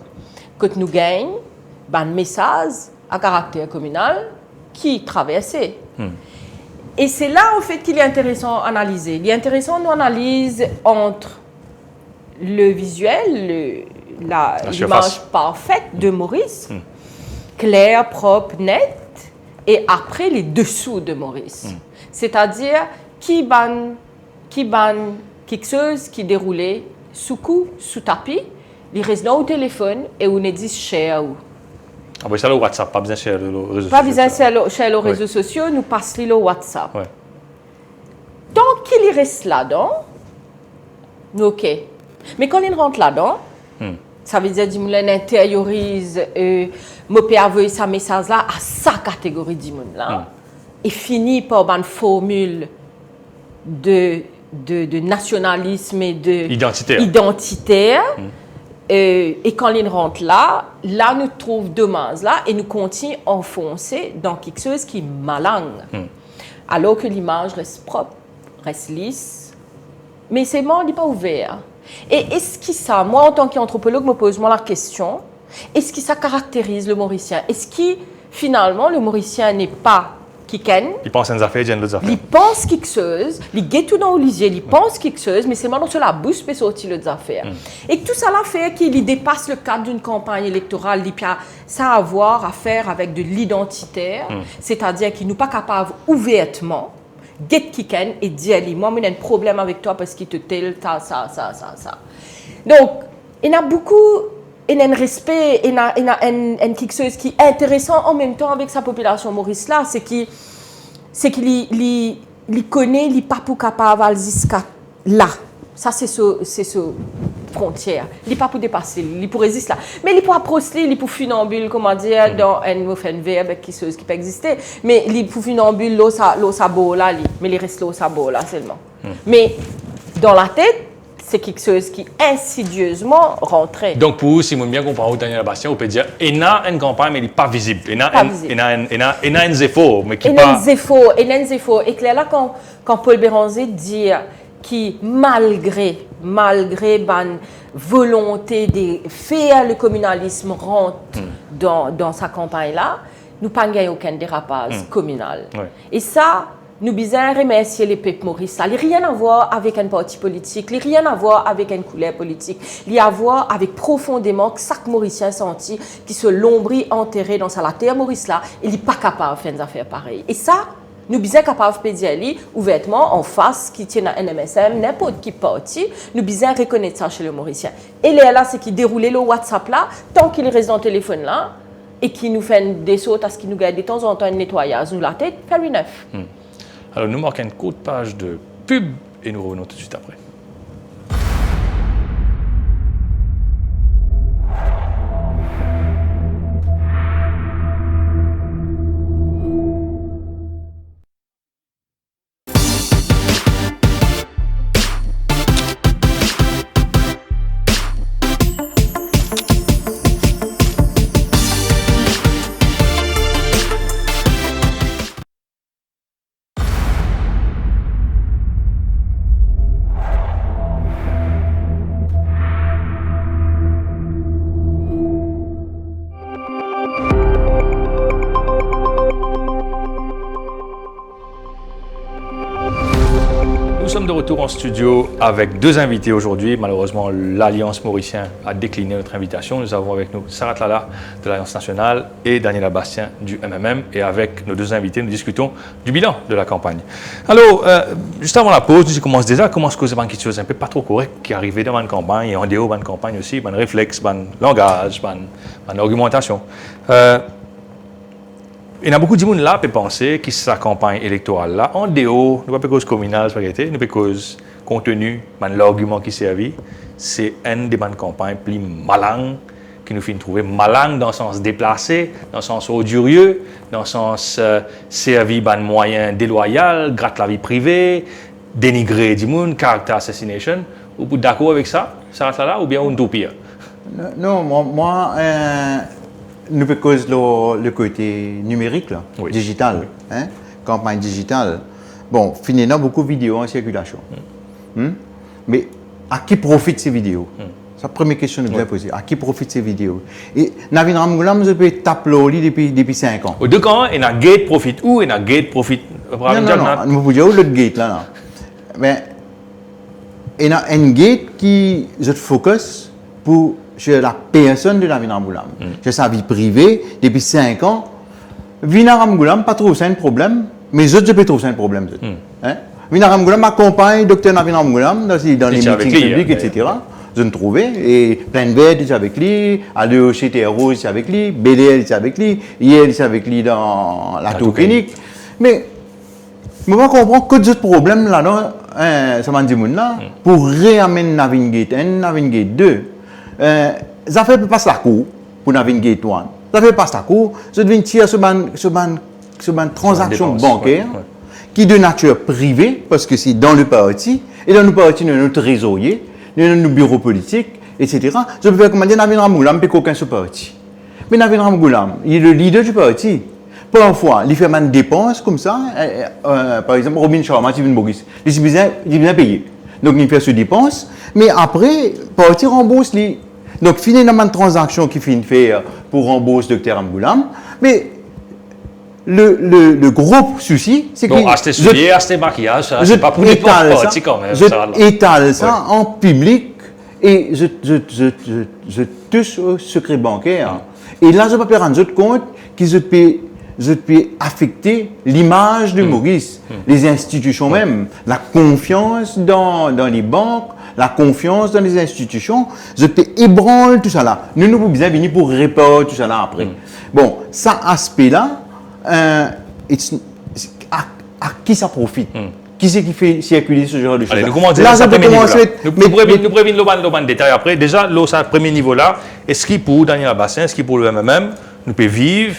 que nous gagnons un message à caractère communal qui traverse. Et c'est là, en fait, qu'il est intéressant d'analyser. Il est intéressant d'analyser entre le visuel, l'image parfaite de Maurice, clair, propre, net, et après les dessous de Maurice. C'est-à-dire qui ban quelque chose qui déroulait sous coup, sous tapis, il reste là au téléphone et on est dit cher.
Ah ben ça le WhatsApp, pas besoin de chercher le réseau
Pas besoin
social.
chez les réseaux sociaux, nous passons le WhatsApp.
Ouais.
Tant qu'il reste là-dedans, nous OK. Mais quand il rentre là-dedans, ça veut dire qu'il intériorise, je peux envoyer ce message-là à sa catégorie de monde-là et finit par une formule de nationalisme et identitaire. Et quand il rentre là, nous trouvons dommage là et nous continuons à enfoncer dans quelque chose qui est malang. Alors que l'image reste propre, reste lisse, mais c'est monde n'est pas ouvert. Et est-ce que ça, moi en tant qu'anthropologue, me pose la question, est-ce que ça caractérise le Mauricien? Est-ce que finalement le Mauricien n'est pas qui ken?
Il pense à des affaires, il y a d'autres affaires.
Il pense quelque chose, il guette tout dans le lisier, il pense quelque chose, mais c'est maintenant sur la bouche peut sortir les affaires. Et tout ça là fait qu'il dépasse le cadre d'une campagne électorale, ça a à faire avec de l'identitaire, c'est-à-dire qu'il n'est pas capable ouvertement get qui ken et dire moi j'ai un problème avec toi parce qu'il te tel ça. Donc il y a beaucoup il y a un respect, il y a quelque chose qui est intéressant en même temps avec sa population maurice là, c'est qu'il connaît, il n'est pas pour capable jusqu'à là. Ça c'est ce frontière. Il n'est pas pour dépasser, il pour résister là. Mais il pour approcher, il pour funambule, comment dire, dans un verbe quelque chose qui peut exister. Mais il pour funambule l'eau sabot là, mais il reste l'eau sabot là seulement. Mais dans la tête, c'est quelque chose qui insidieusement rentrait.
Donc pour vous, si vous bien comprendre Daniel Bastien, vous pouvez dire il y a une campagne mais il n'est pas visible. Il y a un effort mais qui pas.
Il y a un effort. Et là quand Paul Béranger dit qui malgré ban volonté de faire le communalisme rentre dans sa campagne là, nous pas gagné aucun dérapage communal.
Ouais.
Et ça nous besoin remercier les peuples maurice. Ça n'a rien à voir avec un parti politique, il n'a rien à voir avec une couleur politique. Il y a à voir avec profondément que chaque Mauricien senti qui se lombrit enterré dans sa terre maurice là, il n'est pas capable de faire des affaires pareilles. Et ça, nous sommes capables de dire ouvertement en face qui tient un MSM, n'importe qui parti, nous sommes reconnaître ça chez le Mauricien. Et là, c'est qui déroulait le WhatsApp là, tant qu'il reste dans le téléphone là, et qui nous fait des sauts à ce qui nous gagne de temps en temps un nettoyage nous la tête, fair enough.
Alors nous marquons une courte page de pub et nous revenons tout de suite après. Nous sommes de retour en studio avec deux invités aujourd'hui. Malheureusement, l'Alliance Mauricien a décliné notre invitation. Nous avons avec nous Sarah Tlala de l'Alliance Nationale et Daniela Bastien du MMM. Et avec nos deux invités, nous discutons du bilan de la campagne. Alors, juste avant la pause, nous commençons déjà à commencer à causer quelque chose un peu pas trop correct qui est arrivé dans une campagne et en dehors de une campagne aussi, un réflexe, un langage, une argumentation. Il y a beaucoup de gens là qui pensent que sa campagne électorale là, en dehors, nous pas cause communale, nous pas cause contenu, l'argument qui servi, c'est une des campagnes plus malang qui nous fait trouver malang dans le sens déplacé, dans le sens odurieux, dans le sens servi par moyen déloyal, gratte la vie privée, dénigrer du monde, character assassination. Vous êtes d'accord avec ça, Sarah là, ou bien on tout pire?
Non, moi nous peut cause le côté numérique, là, digital, hein, campagne digitale. Bon, finalement, beaucoup de vidéos en circulation. Mais à qui profitent ces vidéos? C'est la première question que nous devons poser. À qui profitent ces vidéos? Et Navin Ramgoulam, je peux taper le lit depuis 5 ans.
Aux deux camps, il y a gate profit où il y a gate profit.
Non, nous pouvons dire où le gate là. Mais il y a un gate qui se focus pour sur la personne de Navin Ramgoulam. Sur sa vie privée, depuis 5 ans. Vina Ramgoulam, pas trop ça un problème, mais les autres, je peux trouver ça un problème. Vina Ramgoulam accompagne Dr Navin Ramgoulam dans les meetings publics, etc. je ne trouvais, et Plein Vert était avec lui, Allo chez Rose était avec lui, BDL était avec lui, IL était avec lui dans la tour clinique. Mais, je comprends que ce problème là, ça m'a dit là, pour réamener Navigate 1, Navigate 2, ça fait pas la cour pour Navigate 1. Ça fait pas la cour, je devais tirer sur une transaction bancaire qui est de nature privée, parce que c'est dans le parti, et dans le parti, nous avons notre trésorier, nous avons nos bureaux politiques, etc. Je peux faire commander Navin Ramgoulam, puis qu'aucun ce parti. Mais Navin Ramgoulam, il est le leader du parti. Parfois, il fait une dépense comme ça, par exemple, Robin Sharma, Steven Boris, il est bien payé. Donc, il fait ses dépenses, mais après, le parti rembourse lui. Donc, finalement, une transaction qu'il finit de faire pour rembourser Dr Ramgoulam, mais le gros souci, c'est que
acheter souliers, acheter maquillage, c'est pas pour les partis quand même.
Je étale ça en public et je touche au secret bancaire. Et là, je ne peux pas rendre compte que je peux affecter l'image de Maurice, les institutions même, la confiance dans les banques, la confiance dans les institutions, je peux ébranler tout ça là. Nous pouvons bien venir pour réparer tout ça là après. Bon, ça aspect-là, à qui ça profite? Qui c'est qui fait circuler ce genre de choses?
Allez, nous commençons à ce premier niveau-là. Nous prévenons le détail après. Déjà, là, à ce premier niveau-là, est-ce qu'il pour Daniel Bassin, est-ce qu'il pour le MMM, nous peut vivre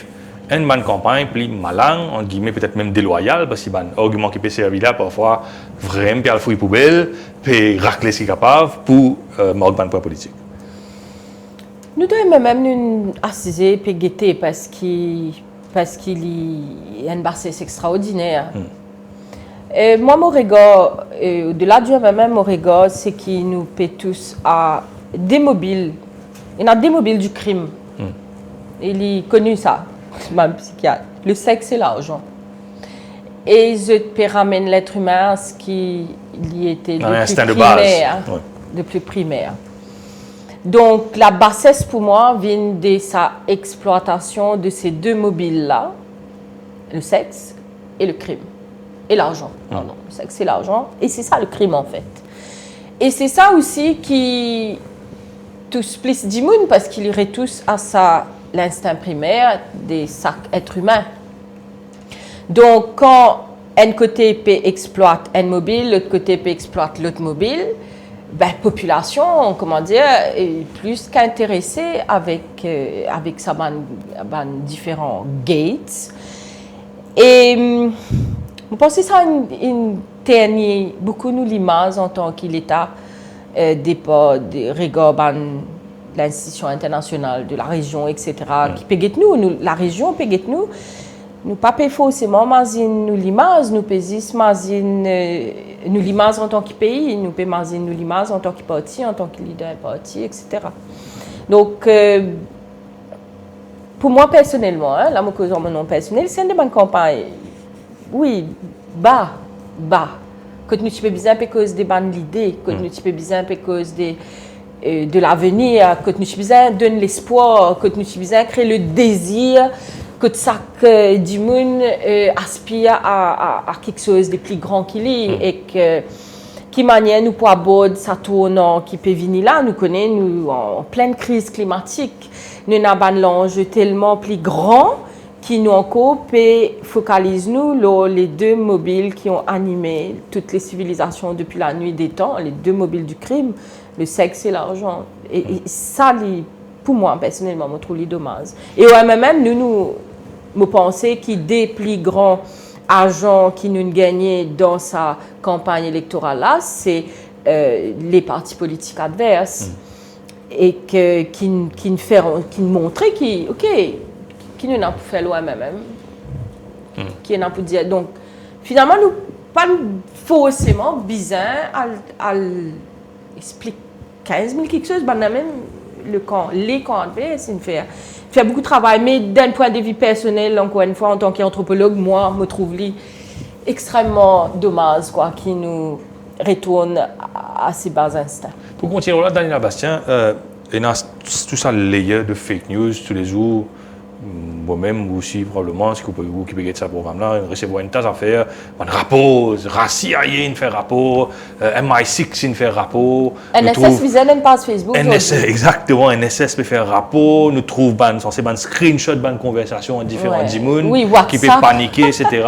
une bonne campagne plus malin, en guillemets, peut-être même déloyale, parce qu'il y a un argument qui peut servir là, parfois, vraiment, puis à la fouille poubelle, puis racler ce qu'il est capable pour marquer un point politique.
Nous devons même nous assiser puis guetter parce qu'il y a une bassesse extraordinaire. Moi, mon regard, au-delà du MMM, mon regard, c'est qu'il nous paie tous à des mobiles. Il y a des mobiles du crime. Il est connu ça, même psychiatre. Le sexe et l'argent. Et je peux ramener l'être humain à ce qui y était de plus primaire. Donc, la bassesse, pour moi, vient de sa exploitation de ces deux mobiles-là, le sexe et le crime. Et l'argent. Pardon, le sexe et l'argent. Et c'est ça le crime, en fait. Et c'est ça aussi qui touche plus d'immunes, parce qu'il irait tous à l'instinct primaire des êtres humains. Donc, quand un côté peut exploite un mobile, l'autre côté peut exploite l'autre mobile, la population, comment dire, est plus qu'intéressée avec sa différents gates. Et je pense que ça une dernière, beaucoup nous l'image en tant qu'État des regards l'institution internationale de la région, etc. qui peut nous, la région peut nous. Nous pas forcément nous l'image, nous nous l'image en tant que pays, nous nous l'image en tant que parti, en tant que leader parti, etc. Donc, pour moi personnellement, là, mon cause en mon nom personnel, c'est une bonne campagne. Oui, bas. Que nous tu peux bien à cause des bonnes idées, que nous tu peux bien à cause de l'avenir, que nous tu bien donner l'espoir, que nous tu bien créer le désir. Que chaque du monde aspire à quelque chose de plus grand qu'il est et que qui manière nous pour aborder ça tournant qui peut venir là nous connaissons nous en pleine crise climatique nous avons un enjeu tellement plus grand qui nous encore peut focaliser nous les deux mobiles qui ont animé toutes les civilisations depuis la nuit des temps, les deux mobiles du crime, le sexe et l'argent et ça pour moi personnellement me trouve dommage et ouais même nous je pense qu'il des plus grands agents qui nous gagné dans sa campagne électorale là, c'est les partis politiques adverses et qui montraient qui nous n'a pas fait loin même, qui n'a pas dit donc finalement nous pas forcément besoin à expliquer 15 000 quelque chose, même les camps adverses, c'est fait beaucoup de travail, mais d'un point de vue personnel, encore une fois, en tant qu'anthropologue, moi, je me trouve extrêmement dommage qui nous retourne à ces bas instincts.
Pour continuer là, Daniel Bastien, il y a tout ça layer de fake news tous les jours, moi-même aussi, probablement, si vous pouvez get ce programme-là, recevoir une tas d'affaires, un rapport, CIA, il fait rapport, MI6, il fait rapport.
NSS, vous avez une page Facebook.
NSS, exactement, NSS peut faire rapport, nous trouvons des screenshots, des conversations en différents dimoun, qui peuvent paniquer, etc.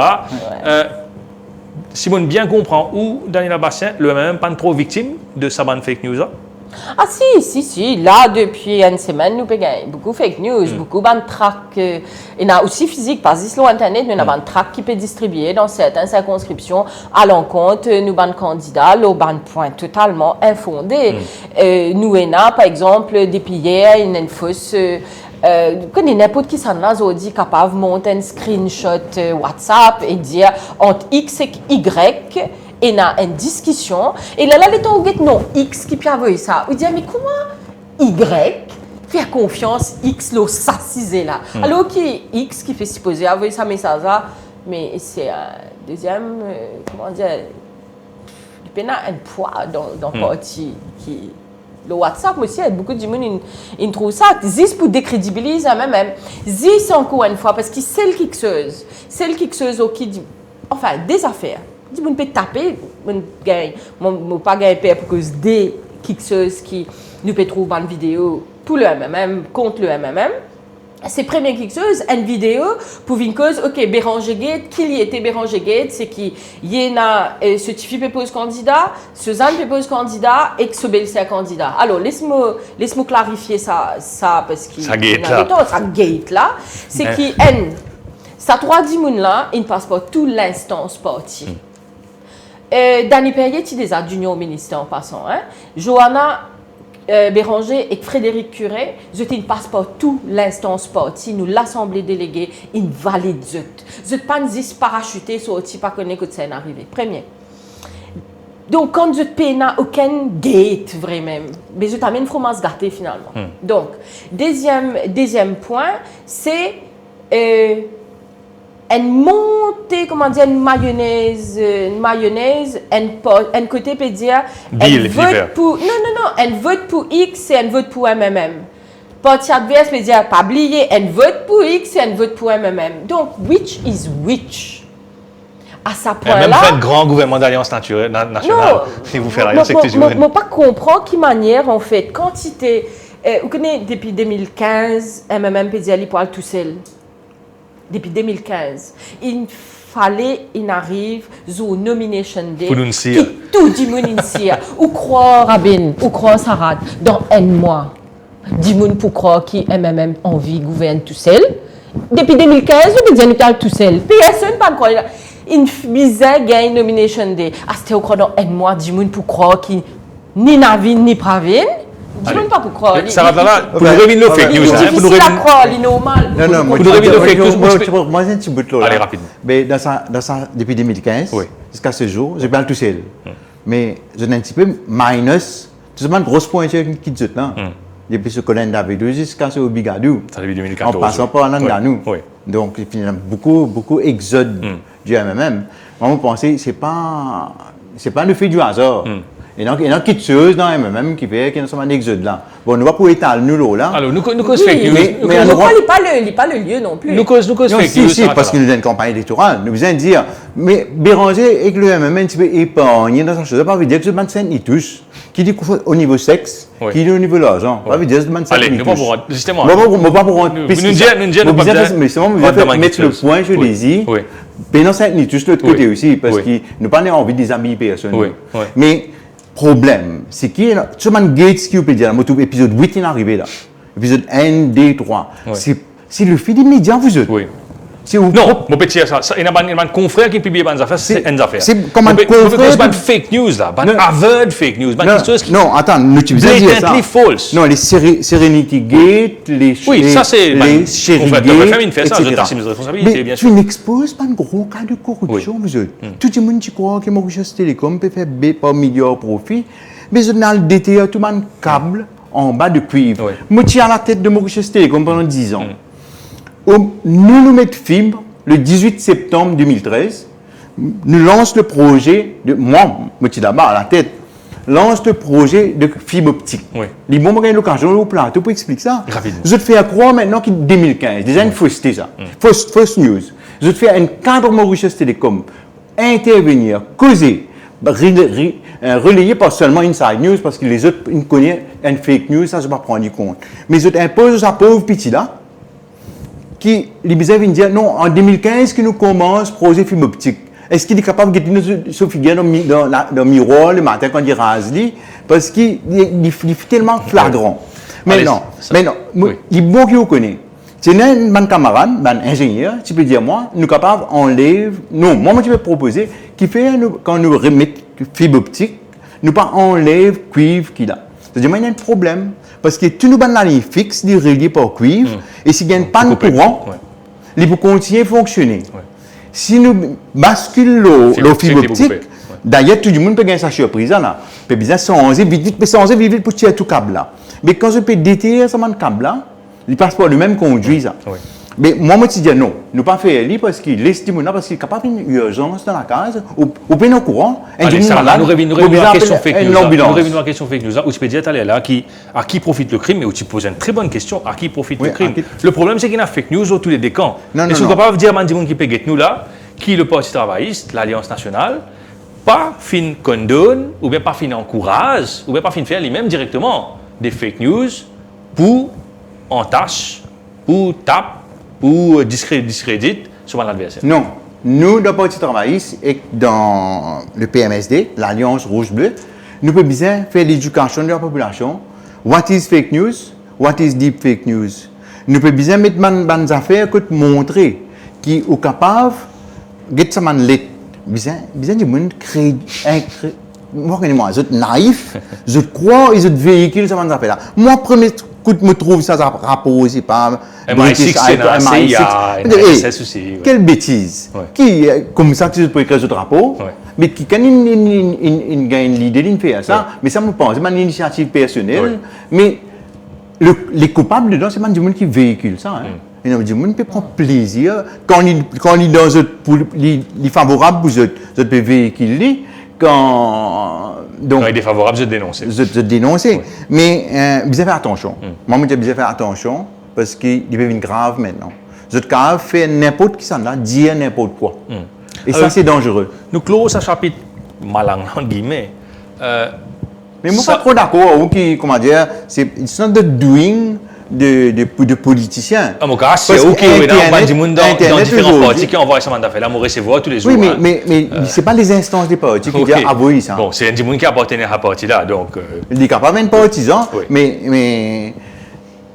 Simone bien comprend où Daniela Bastien, le même pas trop victime de sa bande fake news.
Ah si. Là, depuis une semaine, nous avons beaucoup de fake news, beaucoup de track. Il y a aussi physique, parce que sur Internet, nous avons un track qui peut distribuer dans certaines circonscriptions à l'encontre nous avons candidats, le point totalement infondé. Nous avons, par exemple, depuis hier, une fausse. Connais n'importe qui s'en a dit capable de monter un screenshot WhatsApp et dire entre X et Y. Et il y a une discussion. Et là, les gens disent non, X qui peut avoir ça. Ils disent, mais comment Y faire confiance X, là, ça, c'est là. Alors que X qui fait supposer avoir ça message là, mais c'est un deuxième, comment dire, il y a un poids dans le parti qui. Le WhatsApp aussi, il y a beaucoup de gens qui trouvent ça. Juste pour décrédibiliser même. Juste encore une fois, parce que c'est celle qui qui dit, enfin, des affaires. Si vous ne pouvez taper, vous ne pas gagner pour cause des quelque qui nous peut trouver une vidéo pour le MMM, contre le MMM. C'est première quelque chose, une vidéo pour une cause, ok, Béranger Gate, qui y était Béranger Gate, c'est qu'il y a ce Tifi pose candidat, Suzanne pose candidat et que ce Belsia candidat. Alors, laisse-moi clarifier ça parce qu'il
ça gate
là, c'est qu'il ça trois dimoun là, il ne passe pas tout l'instance parti. Danny Perrier, tu déjà d'union au ministère en passant. Hein? Johanna Béranger et Frédéric Curé, je ne passe pas tout l'instance parti, nous l'assemblée déléguée, ils valident zut. Zut pas nous parachuté sur le pas connaître que ça est arrivé. Premier. Donc, quand je n'ai aucun gate vraiment, mais je t'amène fromage gâté finalement. Donc, deuxième point, c'est une montée, comment dire, une mayonnaise, un côté peut dire, un vote pour, un vote pour X et un vote pour MMM. Parti adverse peut dire, pas oublier, un vote pour X et un vote pour MMM. Donc, which is which? À ce point-là.
Même fait grand gouvernement d'alliance nationale, si vous faites rien, c'est que tu
ne peux pas comprendre quelle manière, en fait, quantité, vous connaissez, depuis 2015, MMM peut dire, il parle tout seul. Depuis 2015, il fallait, il arrive, zur nomination day, qui tout le monde ici, ou croire Rabin, ou croire Sarad, dans un mois, du monde pour croire qui MMM envie gouverne tout seul. Depuis 2015, vous dites nous tout seul. Personne pas croire. Il bizarre gagne nomination day. À c'était au croire dans un mois, du monde pour croire qui ni Navin ni Pravin. Dis-moi pas pour croire.
Ça va là, pour nous revenir le fake news.
C'est difficile à croire, c'est normal.
Non,
pour nous revenir le fake news.
Moi, j'ai un petit bout de l'eau.
Allez, rapidement.
Mais depuis 2015, jusqu'à ce jour, je parle tout seul. Mais je n'ai un petit peu minus, tout simplement, grosse pointure qui dit là. Depuis ce Colin David jusqu'à ce Obigadou.
Ça depuis 2014.
En passant par Nanganou. Donc, il y a beaucoup d'exodes du MMM. Moi, je pense que ce n'est pas le fait du hasard. Il y a quelque chose dans le MMM qui fait qu'il y a un exode là. Bon, nous ne va pas étaler nous là.
Alors, nous cause fake news.
Mais il n'est pas le lieu non plus.
Nous cause fake news.
Si, parce qu'il y a une campagne électorale. Nous besoin de dire, mais Béranger et que le MMM, tu peux épargner dans cette chose. Ça ne veut pas dire que ce man ni tous. Qui dit au niveau sexe, qui dit au niveau de l'argent. Ça veut dire que ce man
allez, nous pas pour justement.
Nous pas pour
nous
mettre le point, je l'ai dit. Mais non, c'est ni tous de l'autre côté aussi, parce que nous n'avons pas envie des amis personne. Mais problème, c'est qu'il y a Truman Gates qui peut dire, épisode 8 est arrivé là, épisode 1, 2, 3. C'est le fait des médias, vous êtes.
Non, mon petit, il y a un confrère qui publie des affaires, c'est une affaire.
C'est comme un confrère.
C'est une fake news là, une aveugle fake news.
Non, attends, tu veux dire ça.
False.
Non, les Serenity Gate, les
oui, ça c'est
les Sherry Gate,
etc.
Mais tu n'exposes pas un gros cas de corruption, vous êtes. Tout le monde qui croit que Mauritius Telecom peut faire par milliard profit, mais je n'ai le DTA, tout le monde câble en bas de cuivre. Moi, je suis à la tête de Mauritius Telecom pendant 10 ans. Nous mettons fibre le 18 septembre 2013. Nous lançons le projet de moi, je suis là-bas à la tête, lance le projet de fibre optique.
Oui.
Les bons gagner l'occasion au plateau pour expliquer ça.
Rapidement.
Je te fais croire maintenant qu'il est 2015, déjà une fausseté ça. Fausse news. Je te fais un cadre Mauritius Télécom intervenir, causer, relayé par seulement Inside News parce que les autres, ils connaissent une fake news, ça je ne vais pas prendre compte. Mais ils imposent à pauvre petit là, qui les bizarres viennent dire non, en 2015 que nous commençons projet fibre optique. Est-ce qu'il est capable de mettre ce figure dans le miroir le matin quand il rase lui parce qu'il est tellement flagrant. Mais non,
oui.
les bons qui vous connaissent. C'est un camarade, un ingénieur, tu peux dire moi, nous sommes capables d'enlever. Non, moi je vais proposer qui fait quand nous remettons fibre optique, nous pas enlève cuivre qu'il a. C'est-à-dire il y a un problème parce que tout nous bandes la ligne fixe, il est relié par cuivre et s'il y a une panne de courant, il peut continuer à fonctionner. Ouais. Si nous basculons le fibre optique, d'ailleurs tout le monde peut gagner sa surprise là. Peut bien changer vite pour tirer tout câble là. Mais quand je peux déterrer ce câble là, il passe par le même conduit ça. Oui. Mais moi je dis non, nous pas faire lui parce qu'il estime parce qu'il est capable d'une urgence dans la case ou bien au courant.
Allez, ça, nous revenons à la question fake news. Nous revenons à la question fake news. Où tu peux dire là à qui profite le crime, mais où tu poses une très bonne question, à qui profite le crime. Le problème c'est qu'il y a fake news autour des camps. Et si on ne peut pas dire à qui peut get nous là, qui le Parti travailliste, l'Alliance nationale, pas fin condamne, ou bien pas fin encourage, ou bien pas fin faire lui-même directement des fake news pour entache, pour tape, pour discrédit sur l'adversaire.
Non. Nous, dans le Parti travailliste et dans le PMSD, l'Alliance rouge-bleue, nous pouvons bien faire l'éducation de la population. What is fake news? What is deep fake news? Nous pouvons bien mettre des affaires pour montrer qui sont capables de faire ça lettre. Bien du monde crée moi, je suis naïf, je crois et je véhicule ça des affaires là. Moi, premier coup me trouve ça rapport aussi pas
MI6, MI6 aussi.
Quelle bêtise. Ouais. Qui comme ça que je peux écrire ce drapeau, mais qui quand il gagne l'idée de faire ça, mais ça me pense, c'est une initiative personnelle, mais les coupables dedans, c'est du monde qui véhicule ça. Hein. Et du monde peut prendre plaisir quand il est dans les favorables, vous peut véhiculer. Quand
il est défavorable, je dénonce.
Je dénonce. Oui. Mais bien faire attention. Moi, je dis bien faire attention parce qu'il peut être grave maintenant. Je peux faire n'importe qui s'en là, dire n'importe quoi. Et ça, c'est dangereux.
Nous clôt ce chapitre malang, entre guillemets.
Mais moi, je ne suis pas trop d'accord. Comment dire, c'est not the doing de politiciens.
En mon cas, c'est OK, dans différents partis qui envoient ça d'affaires, là, on recevoir tous les jours.
Oui, mais ce n'est pas les instances des partis qui disent avouer ça.
Bon, c'est un monde qui appartient à ce parti-là, donc...
Il est capable d'être partisan, mais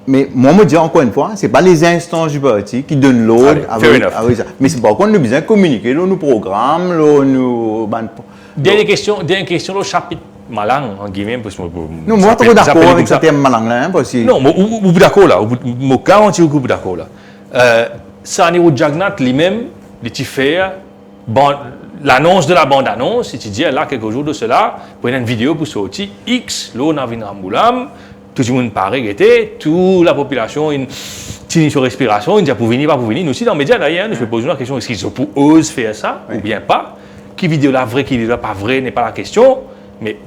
moi, je me dis encore une fois, ce n'est pas les instances du parti qui donnent l'ordre à ça. Mais c'est par contre, nous besoin communiquer, nos programmes, nos...
Dernière question, le chapitre malang, en guillemets, parce que...
Non, moi, je suis d'accord avec ce terme malang là, parce que...
Non, je suis d'accord là, je garantis que je suis d'accord là. Ça, au Jagnat, lui-même, il fait l'annonce de la bande-annonce, il dit là, quelques jours de cela, pour une vidéo pour sortir, X, l'eau n'a pas Moulam, tout le monde paraît guetter, toute la population, une sur respiration, il dit pour venir, pas pour venir. Nous aussi, dans les médias, d'ailleurs, nous se posons la question, est-ce qu'ils osent faire ça, ou bien pas? Qui vidéo là vraie, qui vidéo là pas vraie, n'est pas la question, mais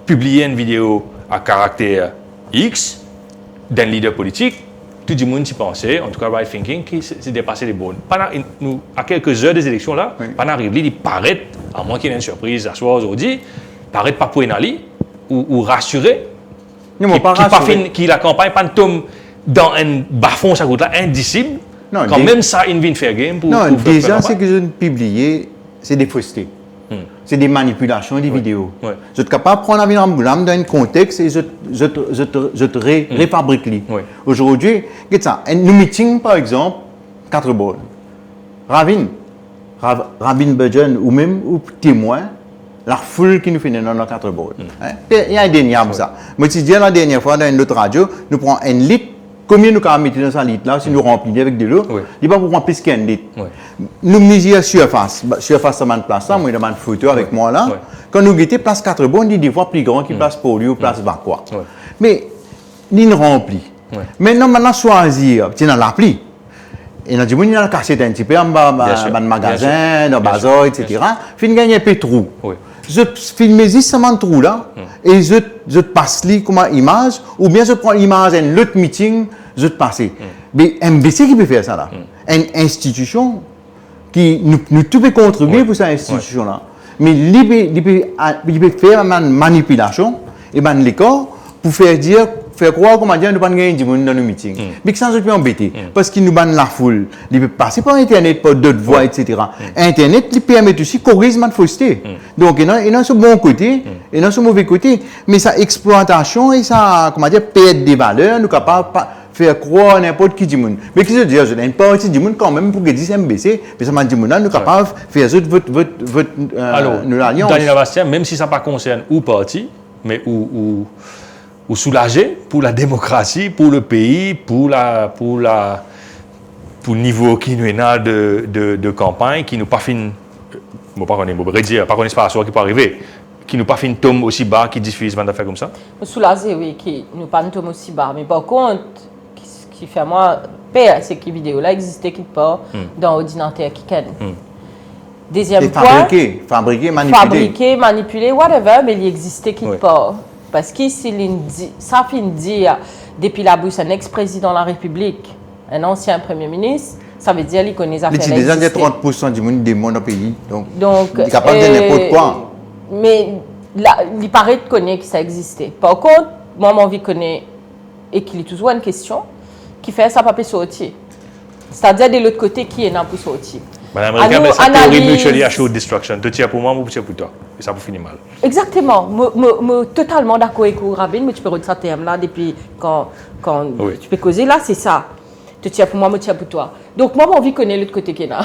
publier une vidéo à caractère X d'un leader politique, tout le monde s'y pensait, en tout cas right thinking, qui s'est dépassé les bornes. Nous, à quelques heures des élections là, pas arrivé, il paraît, à moins qu'il y ait une surprise à soir aujourd'hui, paraît pas pour aller ou rassurer, qui la campagne pas tombe dans un bas-fond, ça coûte là, indicible, quand même ça, il vient faire game pour...
Non, déjà, c'est que je ne publiais, c'est des faussetés. C'est des manipulations des vidéos. Ouais. Je suis capable de prendre un Moulam dans un contexte et je te réfabrique. Ouais. Aujourd'hui, regarde ça. Nous meeting, par exemple, 4 balles. Ravin Budgen ou même ou témoin, la foule qui nous fait dans nos 4 balles. Il y a un dernier comme ça. Moi, je dis la dernière fois dans une autre radio, nous prenons un litre. Combien nous avons mis dans ce litre-là, si nous remplissons avec de l'eau, il va pour prendre plus qu'un litre. Nous mesurons surface de ma place, moi, il y a une photo avec moi là. Quand nous guettons place 4 bonnes, il y a des fois plus grand qui place pour lui ou place Vacois. Mais, il remplit. Maintenant, choisir, tu as l'appli. Et nous avons dit, il y a la cassette un petit peu dans le magasin, dans le bazar, etc. Fin gagner un peu de trou. Je filme juste ce trou là, et je passe comme image, ou bien je prends l'image d'un autre meeting, je passe. Mais MBC qui peut faire ça là. Une institution qui nous tout peut contribuer pour cette institution-là. Mais il peut faire une manipulation, et ben l'écart, pour faire croire qu'on va dire nous pas gagner du monde dans nos meetings. Mais que ça nous peut embêter parce qu'il nous banne la foule. Il peut passer par internet par d'autres voies, etc. Internet il permet aussi corriger ma fausseté. Donc il y a ce bon côté et dans ce mauvais côté, mais ça exploitation et ça perte des valeurs, nous capable faire croire n'importe qui du monde. Mais qu'est-ce que je veux dire, une partie du monde quand même pour que 10 MBC, mais ça m'a dit nous capable faire votre
alors
alliance.
Daniel Bastien, même si ça ne concerne ou parti, mais ou soulager pour la démocratie, pour le pays, pour le niveau qui nous est de campagne, qui nous pas fin, pas qu'on pas qui peut arriver, qui nous pas fin tombe aussi bas, qui diffuse des affaires comme ça.
Soulager, oui, qui nous pas tombe aussi bas, mais par contre, ce qui fait moi peur, c'est que les vidéos là existaient quelque part dans l'ordinateur qui canne. Deuxième point, fabriqué, manipulé, whatever, mais il existait quelque part. Parce que ça finit dire, depuis la bouche, un ex-président de la République, un ancien Premier ministre, ça veut dire qu'il connaît les affaires.
Il y a déjà 30% du monde des mondes dans le pays. Donc il est capable de n'importe quoi.
Mais là, il paraît de connaître que ça existait. Par contre, moi, j'ai envie de connaître et qu'il y a toujours une question qui fait ça, pas peut sortir. C'est-à-dire de l'autre côté, qui est là pour sortir.
Madame Américaine, mais c'est théorie mutually assured destruction. Tu tiens pour moi, ou tu tiens pour toi. Et ça vous finit mal.
Exactement. Je suis totalement d'accord avec Rabin, mais tu peux retirer ce terme-là depuis quand tu peux causer. Là, c'est ça. Tu tiens pour moi, je tiens pour toi. Donc, moi, j'ai envie de connaître l'autre côté qui est là.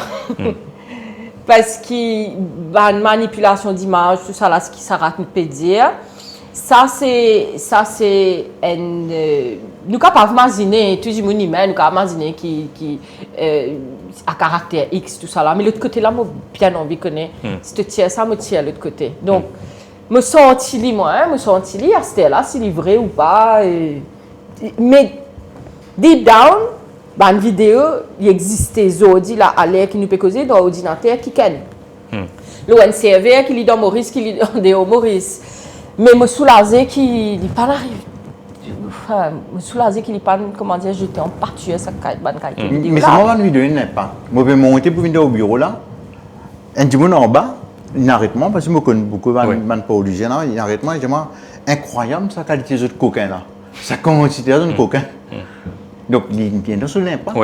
Parce qu'il y a une manipulation d'image, tout ça, là, ce qui s'arrête, nous peut dire. Ça, c'est nous capables d'imaginer, tout le monde humain, nous capables d'imaginer qui à caractère X, tout ça là. Mais l'autre côté là, moi, bien envie de connaître. Si tu tiens ça, moi, tiens l'autre côté. Donc, me sens moi, me sens à ce là, s'il est vrai ou pas. Mais, deep down, dans une vidéo, il existait Zodi là, à l'air qui nous peut causer dans l'ordinateur qui ken. Le serveur qui lit dans Maurice, qui lit dans Maurice. Mais me soulager qu'il n'est pas arrivé. Enfin, me soulager qu'il n'est pas, comment dire, j'étais en partie à sa vidéo.
Mais c'est moi une vidéo, il n'est pas. Moi, je vais monter pour venir au bureau là. Un petit monde en bas, il n'arrête pas parce que je connais beaucoup de pathologies. Il n'arrête pas. Je dis, incroyable sa qualité de cocaïne là. Sa quantité de cocaïne. Donc, il vient de son impact.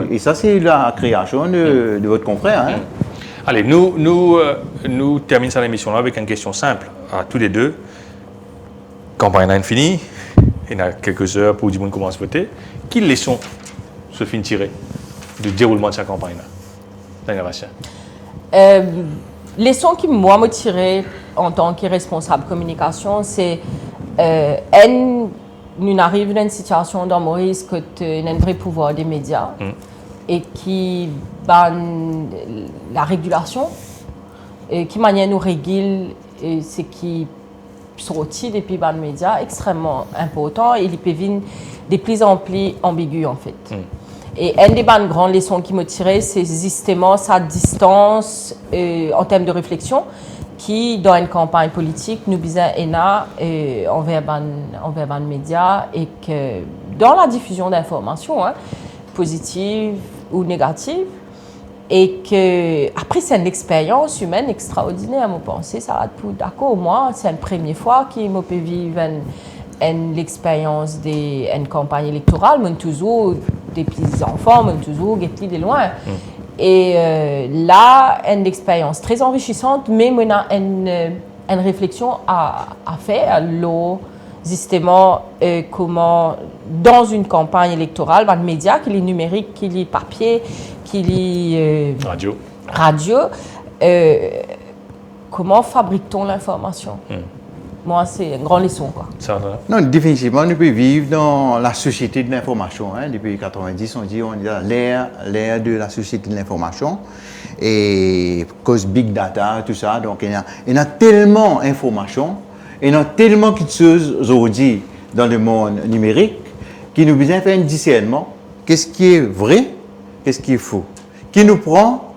Et ça, c'est la création de votre confrère. Hein.
Allez, nous terminons cette émission-là avec une question simple à tous les deux. Campagne est finie, il y a quelques heures pour que le monde commence à voter. Quelles leçons se finissent tirer du déroulement de cette campagne-là? Daniel Bastien.
Leçon qui moi me tirer en tant que responsable communication, c'est nous arrivons dans une situation dans Maurice que tu as un vrai pouvoir des médias et qui la régulation et qui manière nous régule c'est qui sorti depuis les médias extrêmement important et il peut venir de plus en plus ambigu en fait. Et une des grandes leçons qui me tirait, c'est justement sa distance en termes de réflexion qui, dans une campagne politique, nous besoin envers les médias et que dans la diffusion d'informations, positives ou négatives, et que après c'est une expérience humaine extraordinaire, je pense. Ça va être d'accord, moi, c'est la première fois que je peux vivre l'expérience d'une campagne électorale, mais toujours des petits enfants, mais toujours des petits de loin. Et là, une expérience très enrichissante, mais on a une réflexion à faire, justement, comment, dans une campagne électorale, dans le média, qu'il est numérique, qu'il est papier, qu'il est radio, comment fabrique-t-on l'information? Moi, c'est une grande leçon, quoi.
Non, définitivement, nous pouvons vivre dans la société de l'information. Depuis 90, on dit l'ère de la société de l'information. Et cause big data, tout ça. Donc, il y a tellement d'informations, il y a tellement de choses aujourd'hui dans le monde numérique qui nous besoin de faire un discernement. Qu'est-ce qui est vrai, qu'est-ce qui est faux? Qui nous prend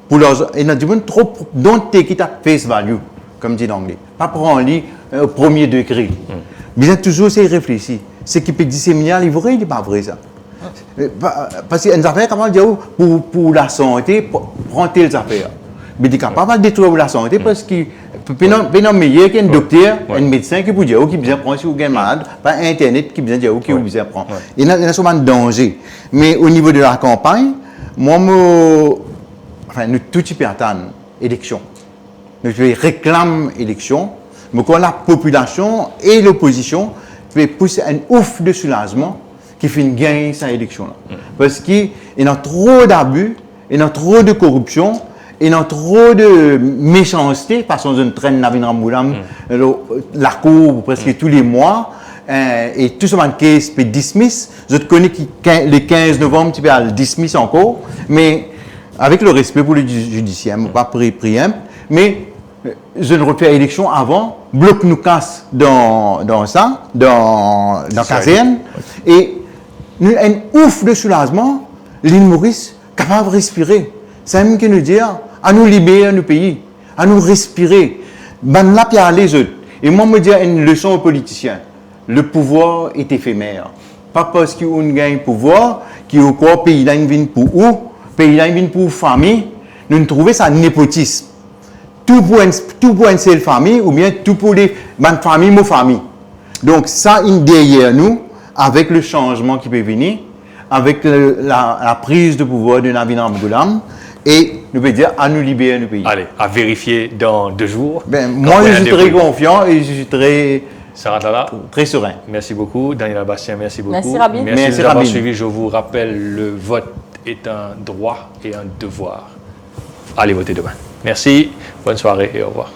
pour leurs... Il y a du monde trop dont qui t'a face value. comme dit l'anglais. Pas prendre lui au premier degré. Bien toujours, c'est réfléchir. Ce qui peut disséminer, il est vrai, il n'est pas vrai ça. Parce qu'il y a des affaires, comment dire, pour la santé, prendre telles affaires. Mais il est capable de détruire la santé parce que non meilleur qu'un docteur, un médecin qui peut dire qui besoin prendre si vous êtes malade, pas internet qui besoin dire qui vous besoin prendre. Il y a souvent un danger. Mais au niveau de la campagne, moi nous tout type attendre élection. Nous réclame élection, mais quand la population et l'opposition peut pousser un ouf de soulagement qui fait une gagne cette élection là. Parce qu'il y a trop d'abus, il y a trop de corruption. Il y a trop de méchanceté, parce qu'on traîne Navin Moulam, la cour presque tous les mois, et tout ce case peut dismiss. Je connais que le 15 novembre, tu peux le dismiss encore, mais avec le respect pour le judiciaire, pas pris, mais je ne refais l'élection avant, bloc nous casse dans la caserne, et un ouf de soulagement, l'île Maurice capable de respirer. C'est même qui nous dit à nous libérer nos pays, à nous respirer. Ben là, puis à les autres. Et moi, me dire une leçon aux politiciens. Le pouvoir est éphémère. Pas parce qu'on gagne pouvoir, qu'il y a encore pays là, vient pour où, pays là, vient pour famille. Nous trouvons ça népotisme. Tout pour une seule famille, ou bien tout pour les familles, mon famille. Donc, ça, derrière nous, avec le changement qui peut venir, avec la prise de pouvoir de Navin Moulam, et nous pouvons dire à nous libérer nos pays.
Allez, à vérifier dans 2 jours.
Moi, je suis très confiant et je suis très serein.
Merci beaucoup. Daniela Bastien, merci beaucoup.
Merci Rabin.
Merci de nous avoir suivis. Je vous rappelle, le vote est un droit et un devoir. Allez voter demain. Merci, bonne soirée et au revoir.